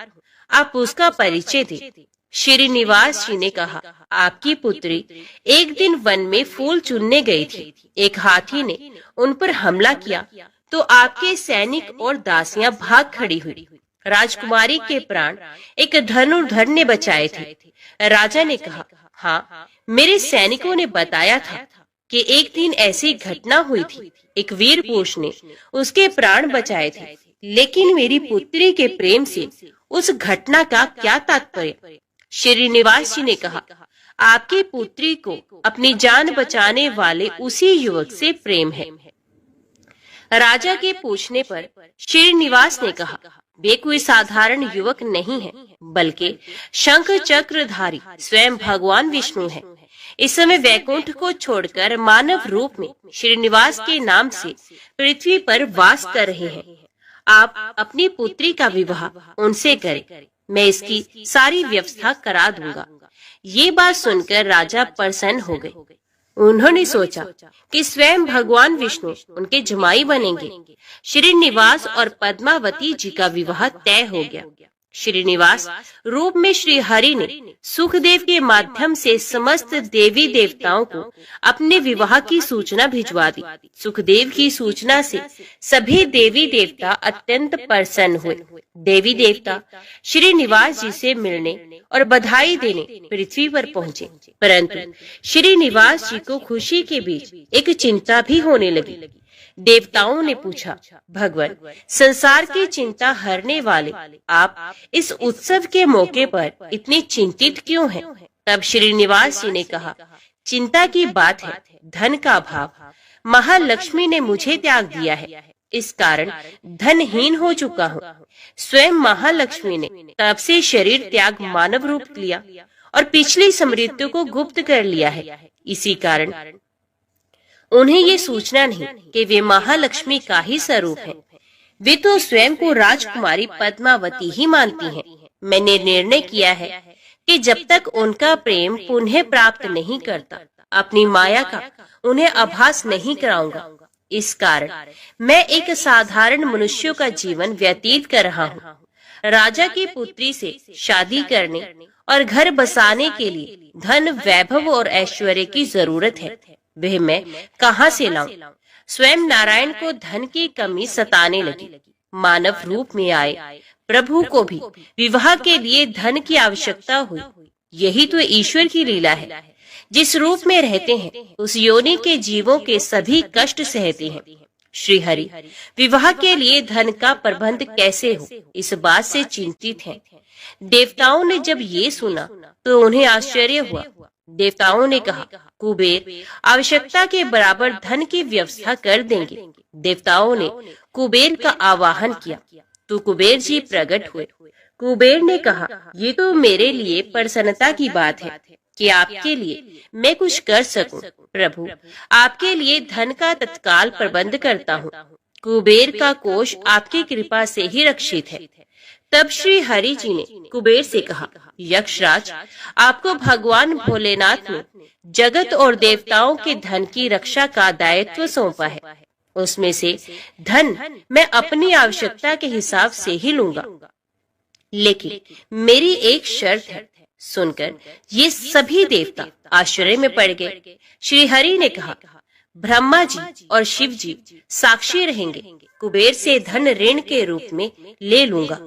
आप उसका परिचय दें। श्रीनिवास जी ने कहा, आपकी पुत्री एक दिन वन में फूल चुनने गई थी। एक हाथी ने उन पर हमला किया तो आपके सैनिक और दासियां भाग खड़ी हुई। राजकुमारी के प्राण एक धनुर्धर ने बचाए थे। राजा ने कहा, हाँ, मेरे सैनिकों ने बताया था कि एक दिन ऐसी घटना हुई थी। एक वीर पुरुष ने उसके प्राण बचाए थे, लेकिन मेरी पुत्री के प्रेम से उस घटना का क्या तात्पर्य। श्रीनिवास जी ने कहा, आपकी पुत्री को अपनी जान बचाने वाले उसी युवक से प्रेम है। राजा के पूछने पर श्रीनिवास ने कहा, वे कोई साधारण युवक नहीं है, बल्कि शंख चक्रधारी स्वयं भगवान विष्णु है। इस समय वैकुंठ को छोड़कर मानव रूप में श्रीनिवास के नाम से पृथ्वी पर वास कर रहे हैं। आप अपनी पुत्री का विवाह उनसे करें। मैं इसकी सारी व्यवस्था करा दूंगा। ये बात सुनकर राजा प्रसन्न हो गए। उन्होंने सोचा कि स्वयं भगवान विष्णु उनके जमाई बनेंगे। श्रीनिवास और पद्मावती जी का विवाह तय हो गया। श्रीनिवास रूप में श्री हरि ने सुखदेव के माध्यम से समस्त देवी देवताओं को अपने विवाह की सूचना भिजवा दी। सुखदेव की सूचना से सभी देवी देवता अत्यंत प्रसन्न हुए। देवी देवता श्रीनिवास जी से मिलने और बधाई देने पृथ्वी पर पहुँचे, परंतु श्रीनिवास जी को खुशी के बीच एक चिंता भी होने लगी। देवताओं ने पूछा, भगवान, संसार की चिंता हरने वाले आप इस उत्सव के मौके पर इतने चिंतित क्यों हैं? तब श्रीनिवास जी ने कहा, चिंता की बात है धन का अभाव। महालक्ष्मी ने मुझे त्याग दिया है, इस कारण धनहीन हो चुका हूँ। स्वयं महालक्ष्मी ने तब से शरीर त्याग मानव रूप लिया और पिछली स्मृतियों को गुप्त कर लिया है। इसी कारण उन्हें ये सूचना नहीं कि वे महालक्ष्मी का ही स्वरूप हैं। वे तो स्वयं को राजकुमारी पद्मावती ही मानती हैं। मैंने निर्णय किया है कि जब तक उनका प्रेम पुनः प्राप्त नहीं करता, अपनी माया का उन्हें आभास नहीं कराऊंगा। इस कारण मैं एक साधारण मनुष्यों का जीवन व्यतीत कर रहा हूँ। राजा की पुत्री से शादी करने और घर बसाने के लिए धन, वैभव और ऐश्वर्य की जरूरत है। वह मैं कहाँ से लाऊं? स्वयं नारायण को धन की कमी सताने लगी। मानव रूप में आए प्रभु को भी विवाह के लिए धन की आवश्यकता हुई। यही तो ईश्वर की लीला है। जिस रूप में रहते हैं उस योनि के जीवों के सभी कष्ट सहते हैं। श्री हरि विवाह के लिए धन का प्रबंध कैसे हो, इस बात से चिंतित हैं। देवताओं ने जब ये सुना तो उन्हें आश्चर्य हुआ। देवताओं ने कहा, कुबेर आवश्यकता के बराबर धन की व्यवस्था कर देंगे। देवताओं ने कुबेर का आवाहन किया तो कुबेर जी प्रकट हुए। कुबेर ने कहा, ये तो मेरे लिए प्रसन्नता की बात है। कि आपके लिए मैं कुछ कर सकूं। प्रभु, आपके लिए धन का तत्काल प्रबंध करता हूँ। कुबेर का कोष आपकी कृपा से ही रक्षित है। तब श्री हरि जी ने कुबेर से कहा, यक्षराज, आपको भगवान भोलेनाथ ने जगत और देवताओं के धन की रक्षा का दायित्व सौंपा है। उसमें से धन मैं अपनी आवश्यकता के हिसाब से ही लूंगा, लेकिन मेरी एक शर्त है। सुनकर ये सभी देवता आश्चर्य में पड़ गए। श्री हरि ने कहा, ब्रह्मा जी और शिव जी साक्षी रहेंगे। कुबेर से धन ऋण के रूप में ले लूंगा,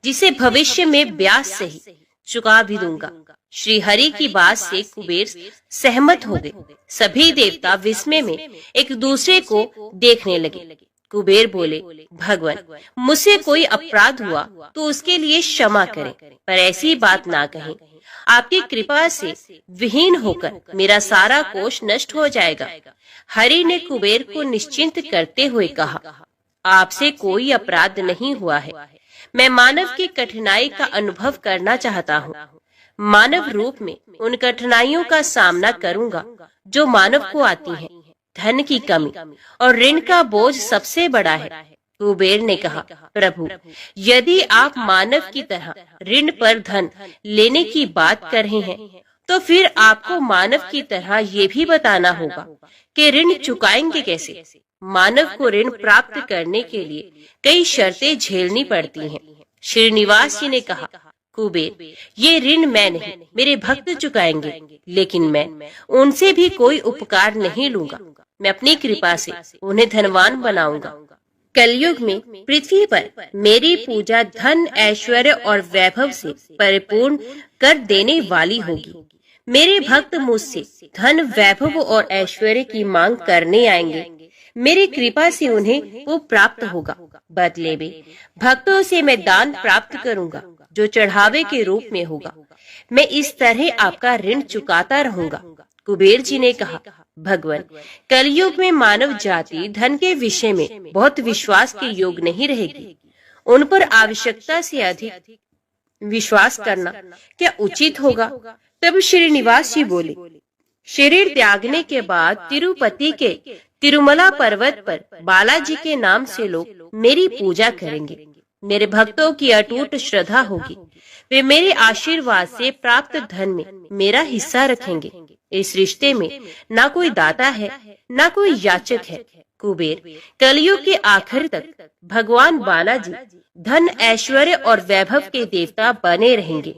जिसे भविष्य में ब्याज सहित चुका भी दूंगा। श्री हरि की बात से कुबेर सहमत हो गए। सभी देवता विस्मय में एक दूसरे को देखने लगे। कुबेर बोले, भगवान, मुझसे कोई अपराध हुआ तो उसके लिए क्षमा करें, पर ऐसी बात ना कहें। आपकी कृपा से विहीन होकर मेरा सारा कोष नष्ट हो जाएगा। हरि ने कुबेर को निश्चिंत करते हुए कहा, आपसे कोई अपराध नहीं हुआ है। मैं मानव की कठिनाई का अनुभव करना चाहता हूँ। मानव रूप में उन कठिनाइयों का सामना करूंगा जो मानव को आती हैं। धन की कमी और ऋण का बोझ सबसे बड़ा है। कुबेर ने कहा, प्रभु, यदि आप मानव की तरह ऋण पर धन लेने की बात कर रहे हैं, तो फिर आपको मानव की तरह ये भी बताना होगा कि ऋण चुकाएंगे कैसे। मानव को ऋण प्राप्त करने के लिए कई शर्तें झेलनी पड़ती हैं। श्रीनिवास जी ने कहा, कुबेर, ये ऋण मैं नहीं, मेरे भक्त चुकाएंगे, लेकिन मैं उनसे भी कोई उपकार नहीं लूंगा। मैं अपनी कृपा से उन्हें धनवान बनाऊंगा। कलयुग में पृथ्वी पर मेरी पूजा धन, ऐश्वर्य और वैभव से परिपूर्ण कर देने वाली होगी। मेरे भक्त मुझसे धन, वैभव और ऐश्वर्य की मांग करने आएंगे। मेरी कृपा से उन्हें वो प्राप्त होगा। बदले में भक्तों से मैं दान प्राप्त करूंगा, जो चढ़ावे के रूप में होगा। मैं इस तरह आपका ऋण चुकाता रहूंगा। कुबेर जी ने कहा, भगवान, कलयुग में मानव जाति धन के विषय में बहुत विश्वास के योग नहीं रहेगी। उन पर आवश्यकता से अधिक विश्वास करना क्या उचित होगा? तब श्रीनिवास जी बोले, शरीर त्यागने के बाद तिरुपति के तिरुमला पर्वत पर बालाजी के नाम से लोग मेरी पूजा करेंगे। मेरे भक्तों की अटूट श्रद्धा होगी। वे मेरे आशीर्वाद से प्राप्त धन में मेरा हिस्सा रखेंगे। इस रिश्ते में ना कोई दाता है, ना कोई याचक है। कुबेर, कलयुग के आखिर तक भगवान बालाजी धन, ऐश्वर्य और वैभव के देवता बने रहेंगे।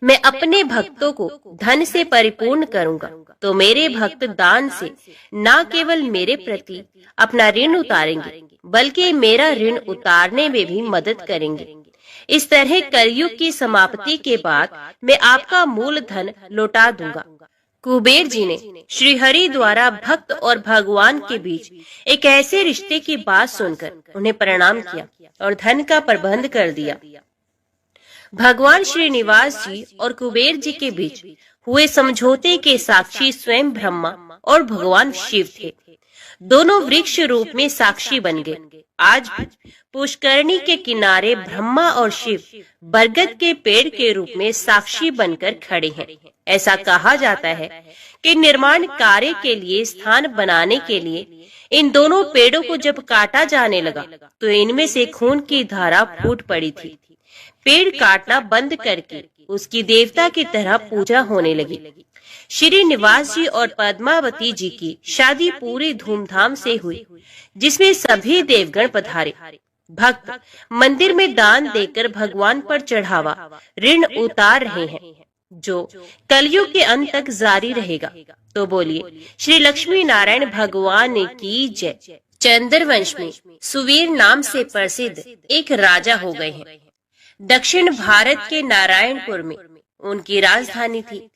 मैं अपने भक्तों को धन से परिपूर्ण करूंगा, तो मेरे भक्त दान से न केवल मेरे प्रति अपना ऋण उतारेंगे, बल्कि मेरा ऋण उतारने में भी मदद करेंगे। इस तरह कलयुग की समाप्ति के बाद मैं आपका मूल धन लौटा दूंगा। कुबेर जी ने श्री हरि द्वारा भक्त और भगवान के बीच एक ऐसे रिश्ते की बात सुनकर उन्हें प्रणाम किया और धन का प्रबंध कर दिया। भगवान श्रीनिवास जी और कुबेर जी के बीच हुए समझौते के साक्षी स्वयं ब्रह्मा और भगवान शिव थे। दोनों वृक्ष रूप में साक्षी बन गए। आज भी पुष्करणी के किनारे ब्रह्मा और शिव बरगद के पेड़ के रूप में साक्षी बनकर खड़े हैं। ऐसा कहा जाता है कि निर्माण कार्य के लिए स्थान बनाने के लिए इन दोनों पेड़ों को जब काटा जाने लगा तो इनमें से खून की धारा फूट पड़ी थी। पेड़ काटना बंद करके उसकी देवता की तरह पूजा होने लगी। श्रीनिवास जी और पद्मावती जी की शादी पूरी धूमधाम से हुई, जिसमें सभी देवगण पधारे। भक्त मंदिर में दान देकर भगवान पर चढ़ावा ऋण उतार रहे हैं, जो कलयुग के अंत तक जारी रहेगा। तो बोलिए, श्री लक्ष्मी नारायण भगवान की जय। चंद्रवंश में सुवीर नाम से प्रसिद्ध एक राजा हो गए हैं। दक्षिण भारत के नारायणपुर में उनकी राजधानी थी।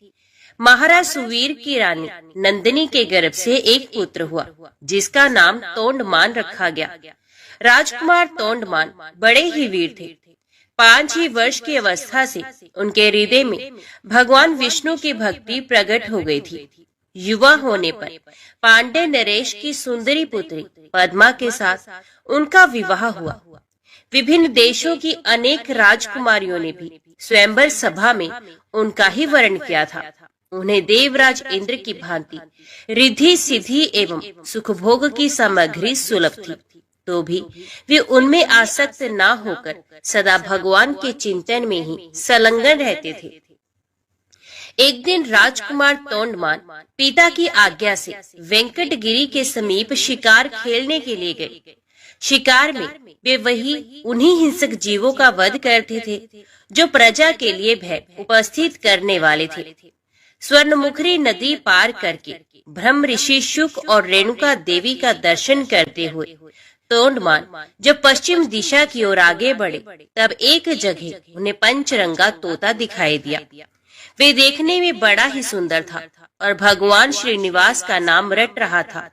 महाराज सुवीर की रानी नंदिनी के गर्भ से एक पुत्र हुआ, जिसका नाम तोंडमान रखा गया। राजकुमार तोंडमान बड़े ही वीर थे। 5 ही वर्ष की अवस्था से उनके हृदय में भगवान विष्णु की भक्ति प्रकट हो गई थी। युवा होने पर पांडे नरेश की सुंदरी पुत्री पद्मा के साथ उनका विवाह हुआ। विभिन्न देशों की अनेक राजकुमारियों ने भी स्वयंवर सभा में उनका ही वर्ण किया था। उन्हें देवराज इंद्र की भांति रिद्धि सिद्धि एवं सुखभोग की सामग्री सुलभ थी, तो भी वे उनमें आसक्त न होकर सदा भगवान के चिंतन में ही संलग्न रहते थे। एक दिन राजकुमार तोंडमान पिता की आज्ञा से वेंकटगिरी के समीप शिकार खेलने के लिए गए। शिकार में वे वही उन्हीं हिंसक जीवों का वध करते थे जो प्रजा के लिए भय उपस्थित करने वाले थे। स्वर्णमुखरी नदी पार करके ब्रह्म ऋषि शुक और रेणुका देवी का दर्शन करते हुए तोंडमान जब पश्चिम दिशा की ओर आगे बढ़े, तब एक जगह उन्हें पंचरंगा तोता दिखाई दिया। वे देखने में बड़ा ही सुंदर था और भगवान श्रीनिवास का नाम रट रहा था।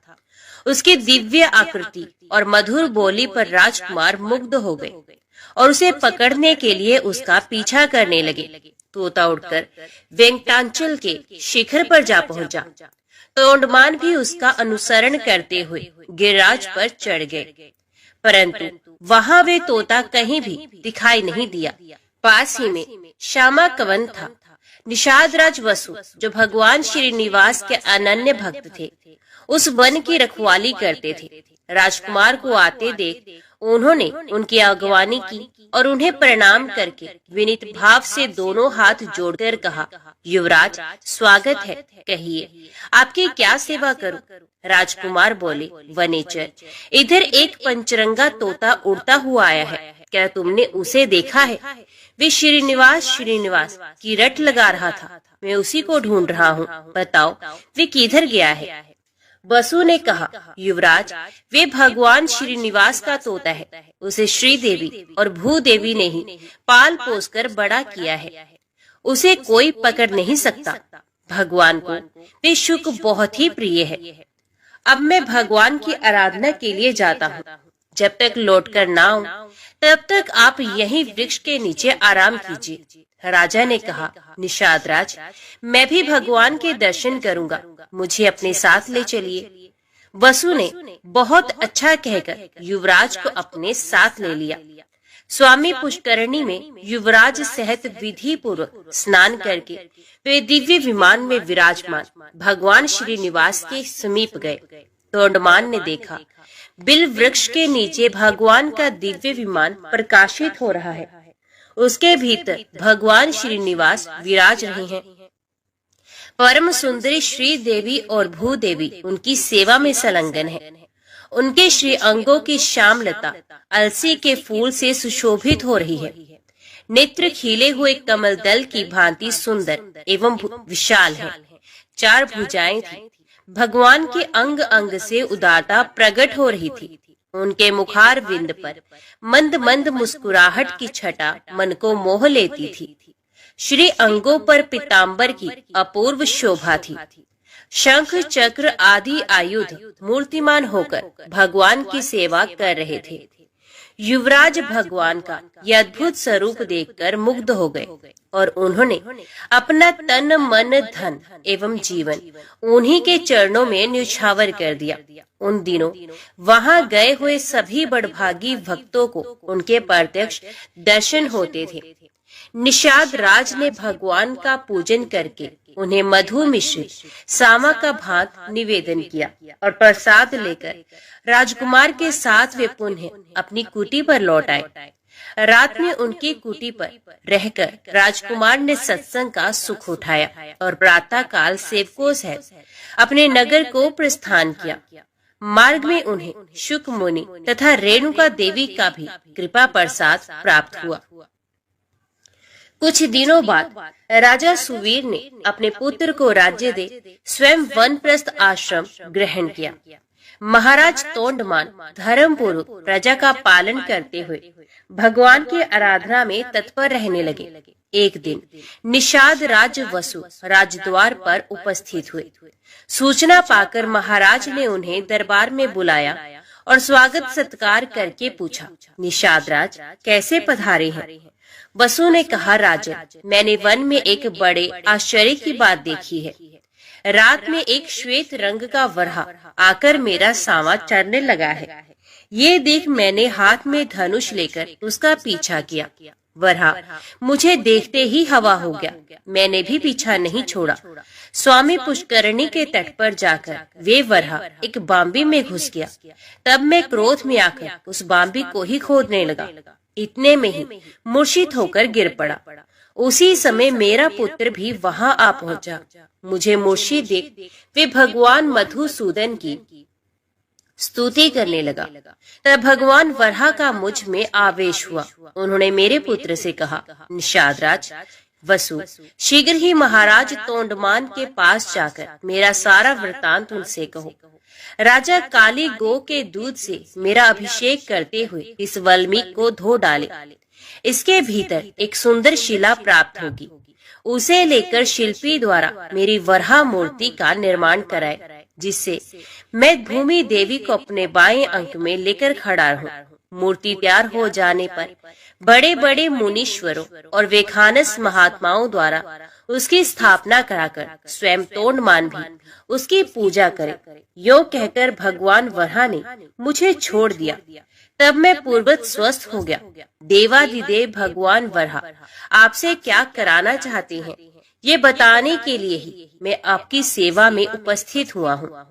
उसकी दिव्य आकृति और मधुर बोली पर राजकुमार मुग्ध हो गए और उसे पकड़ने के लिए उसका पीछा करने लगे। तोता उड़कर वेंकटाचल के शिखर पर जा पहुंचा। तोंडमान भी उसका अनुसरण करते हुए गिरिराज पर चढ़ गए, परंतु वहां वे तोता कहीं भी दिखाई नहीं दिया। पास ही में श्यामा कवन था। निषाद राज वसु, जो भगवान श्रीनिवास के अनन्य भक्त थे, उस वन की रखवाली करते थे। राजकुमार को आते देख उन्होंने उनकी अगवानी की और उन्हें प्रणाम करके विनीत भाव से दोनों हाथ जोड़कर कहा, युवराज स्वागत है, कहिए आपकी क्या सेवा करूं? राजकुमार बोले, वनेचर, इधर एक पंचरंगा तोता उड़ता हुआ आया है, क्या तुमने उसे देखा है? वे श्रीनिवास की रट लगा रहा था, मैं उसी को ढूंढ रहा हूँ, बताओ वे किधर गया है? वसु ने कहा, युवराज वे भगवान श्रीनिवास का तोता है, उसे श्रीदेवी और भूदेवी ने ही पाल पोस कर बड़ा किया है, उसे कोई पकड़ नहीं सकता। भगवान को वे शुक बहुत ही प्रिय है। अब मैं भगवान की आराधना के लिए जाता हूँ, जब तक लौट कर न आऊं तब तक आप यहीं वृक्ष के नीचे आराम कीजिए। राजा ने कहा, निषाद राज, मैं भी भगवान के दर्शन करूंगा, मुझे अपने साथ ले चलिए। वसु ने बहुत अच्छा कहकर युवराज को अपने साथ ले लिया। स्वामी पुष्करणी में युवराज सहित विधि पूर्वक स्नान करके वे दिव्य विमान में विराजमान भगवान श्रीनिवास के समीप गए। तोंडमान ने देखा, बिल वृक्ष के नीचे भगवान का दिव्य विमान प्रकाशित हो रहा है, उसके भीतर भगवान श्रीनिवास विराज रहे हैं। परम सुंदरी श्री देवी और भूदेवी उनकी सेवा में संलग्न है। उनके श्री अंगों की श्यामलता अलसी के फूल से सुशोभित हो रही है। नेत्र खिले हुए कमल दल की भांति सुंदर एवं विशाल है। 4 भुजाएं थी। भगवान के अंग अंग से उदारता प्रकट हो रही थी। उनके मुखार बिंद पर मंद मंद मुस्कुराहट की छटा मन को मोह लेती थी। श्री अंगों पर पीतांबर की अपूर्व शोभा थी। शंख चक्र आदि आयुध मूर्तिमान होकर भगवान की सेवा कर रहे थे। युवराज भगवान का यह अद्भुत स्वरूप देखकर मुग्ध हो गए और उन्होंने अपना तन मन धन एवं जीवन उन्हीं के चरणों में न्यौछावर कर दिया। उन दिनों वहां गए हुए सभी बड़भागी भक्तों को उनके प्रत्यक्ष दर्शन होते थे। निषाद राज ने भगवान का पूजन करके उन्हें मधु मिश्रित सामा का भात निवेदन किया और प्रसाद लेकर राजकुमार के साथ वे पुनः अपनी कुटी पर लौट आए। रात में उनकी कुटी पर रहकर राजकुमार ने सत्संग का सुख उठाया और प्रातः काल सेवकों सहित अपने नगर को प्रस्थान किया। मार्ग में उन्हें शुक मुनि तथा रेणुका देवी का भी कृपा प्रसाद प्राप्त हुआ। कुछ दिनों बाद राजा सुवीर ने अपने पुत्र को राज्य दे स्वयं वनप्रस्थ आश्रम ग्रहण किया। महाराज तोंडमान धर्मपूर्वक प्रजा का पालन करते हुए भगवान की आराधना में तत्पर रहने लगे। एक दिन निषाद राज वसु राजद्वार पर उपस्थित हुए। सूचना पाकर महाराज ने उन्हें दरबार में बुलाया और स्वागत सत्कार करके पूछा, निषाद राज कैसे पधारे हैं? वसु ने कहा, राजन, मैंने वन में एक बड़े आश्चर्य की बात देखी है। रात में एक श्वेत रंग का वराह आकर मेरा सामा चरने लगा है। ये देख मैंने हाथ में धनुष लेकर उसका पीछा किया। वरहा मुझे देखते ही हवा हो गया। मैंने भी पीछा नहीं छोड़ा। स्वामी पुष्करणी के तट पर जाकर वे वरहा एक बांबी में घुस गया। तब मैं क्रोध में आकर उस बांबी को ही खोदने लगा। इतने में ही मूर्छित होकर गिर पड़ा। उसी समय मेरा पुत्र भी वहां आ पहुंचा। मुझे मूर्छित देख वे भगवान मधुसूदन की स्तुति करने लगा। तब भगवान वराह का मुझ में आवेश हुआ। उन्होंने मेरे पुत्र से कहा, निषादराज वसु, शीघ्र ही महाराज तोंडमान के पास जाकर मेरा सारा वृतांत उनसे कहो। राजा काली गो के दूध से मेरा अभिषेक करते हुए इस वल्मीक को धो डाले। इसके भीतर एक सुंदर शिला प्राप्त होगी। उसे लेकर शिल्पी द्वारा मेरी वराह मूर्ति का निर्माण कराए, जिससे मैं भूमि देवी को अपने बाएं अंक में लेकर खड़ा रहूं। मूर्ति तैयार हो जाने पर बड़े बड़े मुनीश्वरों और वेखानस महात्माओं द्वारा उसकी स्थापना कराकर स्वयं तोंडमान भी उसकी पूजा करे। यो कहकर भगवान वराह ने मुझे छोड़ दिया। तब मैं पूर्वत स्वस्थ हो गया। देवाधिदेव भगवान वराह आपसे क्या कराना चाहते हैं, ये बताने के लिए ही मैं आपकी सेवा में उपस्थित हुआ हूँ।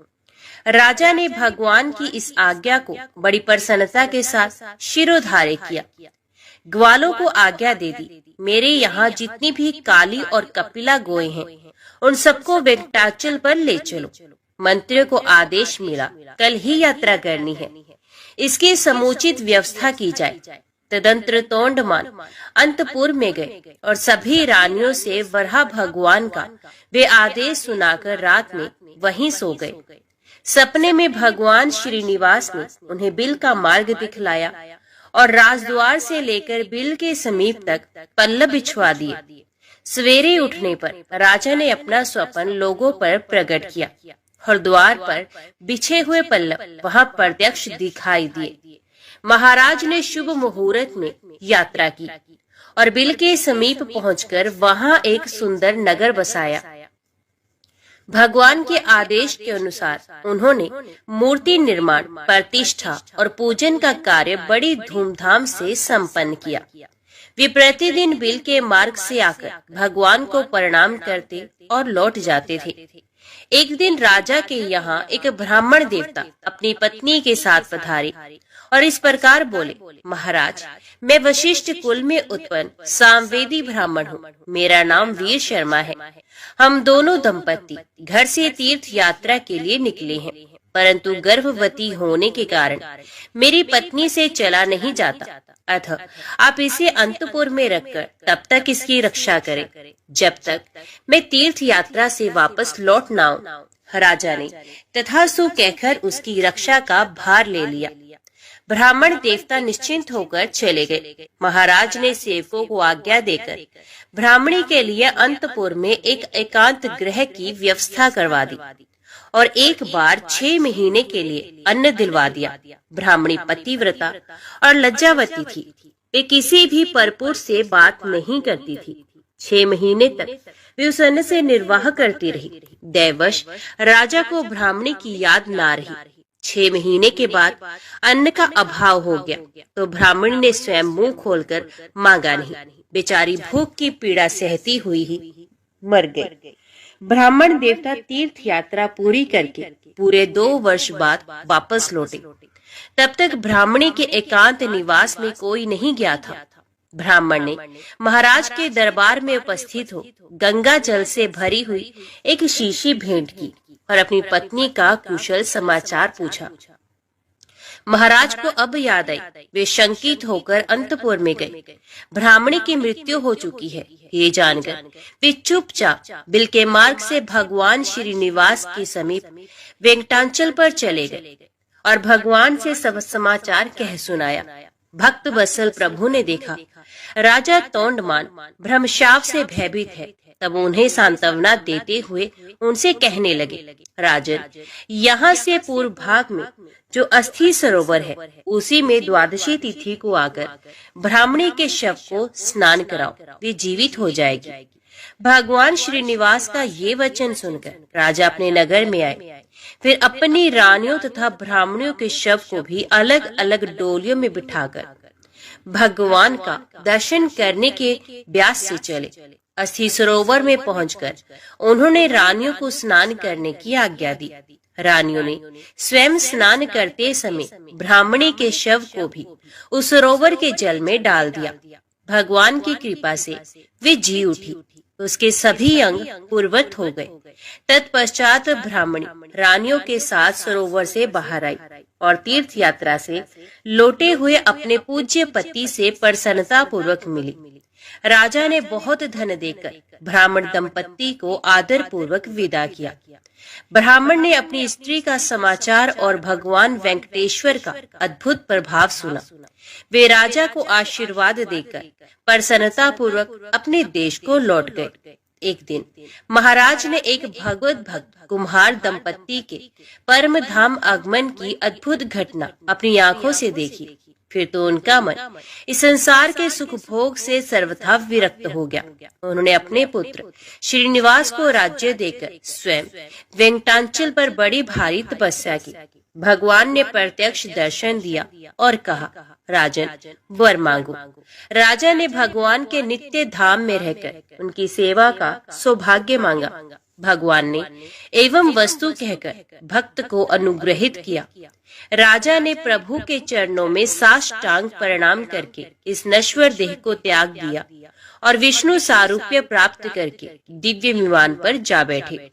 राजा ने भगवान की इस आज्ञा को बड़ी प्रसन्नता के साथ शिरोधार्य किया। ग्वालों को आज्ञा दे दी, मेरे यहाँ जितनी भी काली और कपिला गोए हैं उन सबको वेंकटाचल पर ले चलो। मंत्रियों को आदेश मिला, कल ही यात्रा करनी है, इसकी समुचित व्यवस्था की जाए। तदंतर तोंडमान अंतपुर में गए और सभी रानियों से वराह भगवान का वे आदेश सुनाकर रात में वहीं सो गए। सपने में भगवान श्रीनिवास ने उन्हें बिल का मार्ग दिखलाया और राजद्वार से लेकर बिल के समीप तक पल्लव बिछवा दिए। सवेरे उठने पर राजा ने अपना स्वप्न लोगों पर प्रकट किया और द्वार पर बिछे हुए पल्लव वहां प्रत्यक्ष दिखाई दिए। महाराज ने शुभ मुहूर्त में यात्रा की और बिल के समीप पहुंचकर वहां एक सुंदर नगर बसाया। भगवान के आदेश के अनुसार उन्होंने मूर्ति निर्माण, प्रतिष्ठा और पूजन का कार्य बड़ी धूमधाम से संपन्न किया। वे प्रतिदिन बिल के मार्ग से आकर भगवान को प्रणाम करते और लौट जाते थे। एक दिन राजा के यहाँ एक ब्राह्मण देवता अपनी पत्नी के साथ पधारे और इस प्रकार बोले, महाराज, मैं वशिष्ठ कुल में उत्पन्न सामवेदी ब्राह्मण हूँ। मेरा नाम वीर शर्मा है। हम दोनों दंपति घर से तीर्थ यात्रा के लिए निकले हैं, परंतु गर्भवती होने के कारण मेरी पत्नी से चला नहीं जाता। अतः आप इसे अंतपुर में रखकर तब तक इसकी रक्षा करें जब तक मैं तीर्थ यात्रा से वापस लौट न आऊं। राजा ने तथास्तु कहकर उसकी रक्षा का भार ले लिया। ब्राह्मण देवता निश्चिंत होकर चले गए। महाराज ने सेवकों को आज्ञा देकर ब्राह्मणी के लिए अंतपुर में एक एकांत गृह की व्यवस्था करवा दी और एक बार 6 महीने के लिए अन्न दिलवा दिया। ब्राह्मणी पतिव्रता और लज्जावती थी। वे किसी भी परपुर से बात नहीं करती थी। 6 महीने तक वे उस अन्न से निर्वाह करती रही। दैवश राजा को ब्राह्मणी की याद ना रही। 6 महीने के बाद अन्न का अभाव हो गया तो ब्राह्मणी ने स्वयं मुंह खोलकर मांगा नहीं। बेचारी भूख की पीड़ा सहती हुई ही मर गई। ब्राह्मण देवता तीर्थ यात्रा पूरी करके पूरे 2 वर्ष बाद वापस लौटे। तब तक ब्राह्मणी के एकांत निवास में कोई नहीं गया था। ब्राह्मण ने महाराज के दरबार में उपस्थित हो गंगा जल से भरी हुई एक शीशी भेंट की और अपनी पत्नी का कुशल समाचार पूछा। महाराज को अब याद आई। वे शंकित होकर अंतपुर में गए। ब्राह्मणी की मृत्यु हो चुकी है ये जानकर वे चुपचाप बिल के मार्ग से भगवान श्रीनिवास के समीप वेंकटाचल पर चले गए और भगवान से सब समाचार कह सुनाया। भक्त वत्सल प्रभु ने देखा राजा तोंडमान भ्रमशाप से भयभीत है। तब उन्हें सांत्वना देते हुए उनसे कहने लगे, राजन, यहाँ से पूर्व भाग में जो अस्थि सरोवर है उसी में द्वादशी तिथि को आकर ब्राह्मणी के शव को स्नान कराओ, वे जीवित हो जाएगी। भगवान श्रीनिवास का ये वचन सुनकर राजा अपने नगर में आए। फिर अपनी रानियों तथा ब्राह्मणियों के शव को भी अलग अलग डोलियों में बिठाकर भगवान का दर्शन करने के ब्यास से चले। अस्थि सरोवर में पहुंचकर उन्होंने रानियों को स्नान करने की आज्ञा दी। रानियों ने स्वयं स्नान करते समय ब्राह्मणी के शव को भी उस सरोवर के जल में डाल दिया। भगवान की कृपा से वे जी उठी, उसके सभी अंग पूर्ववत हो गए। तत्पश्चात ब्राह्मणी रानियों के साथ सरोवर से बाहर आई और तीर्थ यात्रा से लौटे हुए अपने पूज्य पति से प्रसन्नता पूर्वक मिली। राजा ने बहुत धन देकर ब्राह्मण दंपत्ति को आदर पूर्वक विदा किया। ब्राह्मण ने अपनी स्त्री का समाचार और भगवान वेंकटेश्वर का अद्भुत प्रभाव सुना। वे राजा को आशीर्वाद देकर प्रसन्नता पूर्वक अपने देश को लौट गए। एक दिन महाराज ने एक भगवत भक्त कुम्हार दंपत्ति के परम धाम आगमन की अद्भुत घटना अपनी आंखों से देखी। फिर तो उनका मन इस संसार के सुख भोग से सर्वथा विरक्त हो गया। उन्होंने अपने पुत्र श्रीनिवास को राज्य देकर स्वयं वेंकटाचल पर बड़ी भारी तपस्या की। भगवान ने प्रत्यक्ष दर्शन दिया और कहा, राजन वर मांगो। राजा ने भगवान के नित्य धाम में रहकर उनकी सेवा का सौभाग्य मांगा। भगवान ने एवं वस्तु कहकर भक्त को अनुग्रहित किया। राजा ने प्रभु के चरणों में साष्टांग प्रणाम करके इस नश्वर देह को त्याग दिया और विष्णु सारूप्य प्राप्त करके दिव्य विमान पर जा बैठे।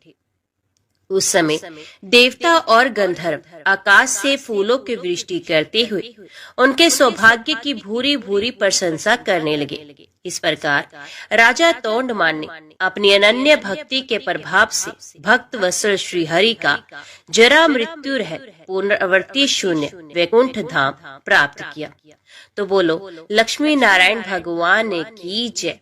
उस समय देवता और गंधर्व आकाश से फूलों की वृष्टि करते हुए उनके सौभाग्य की भूरी भूरी प्रशंसा करने लगे। इस प्रकार राजा तोंडमान ने अपनी अनन्य भक्ति के प्रभाव से भक्त वत्सल श्री हरि का जरा मृत्यु रहित पुनरावृत्ति शून्य वैकुंठ धाम प्राप्त किया। तो बोलो लक्ष्मी नारायण भगवान की जय।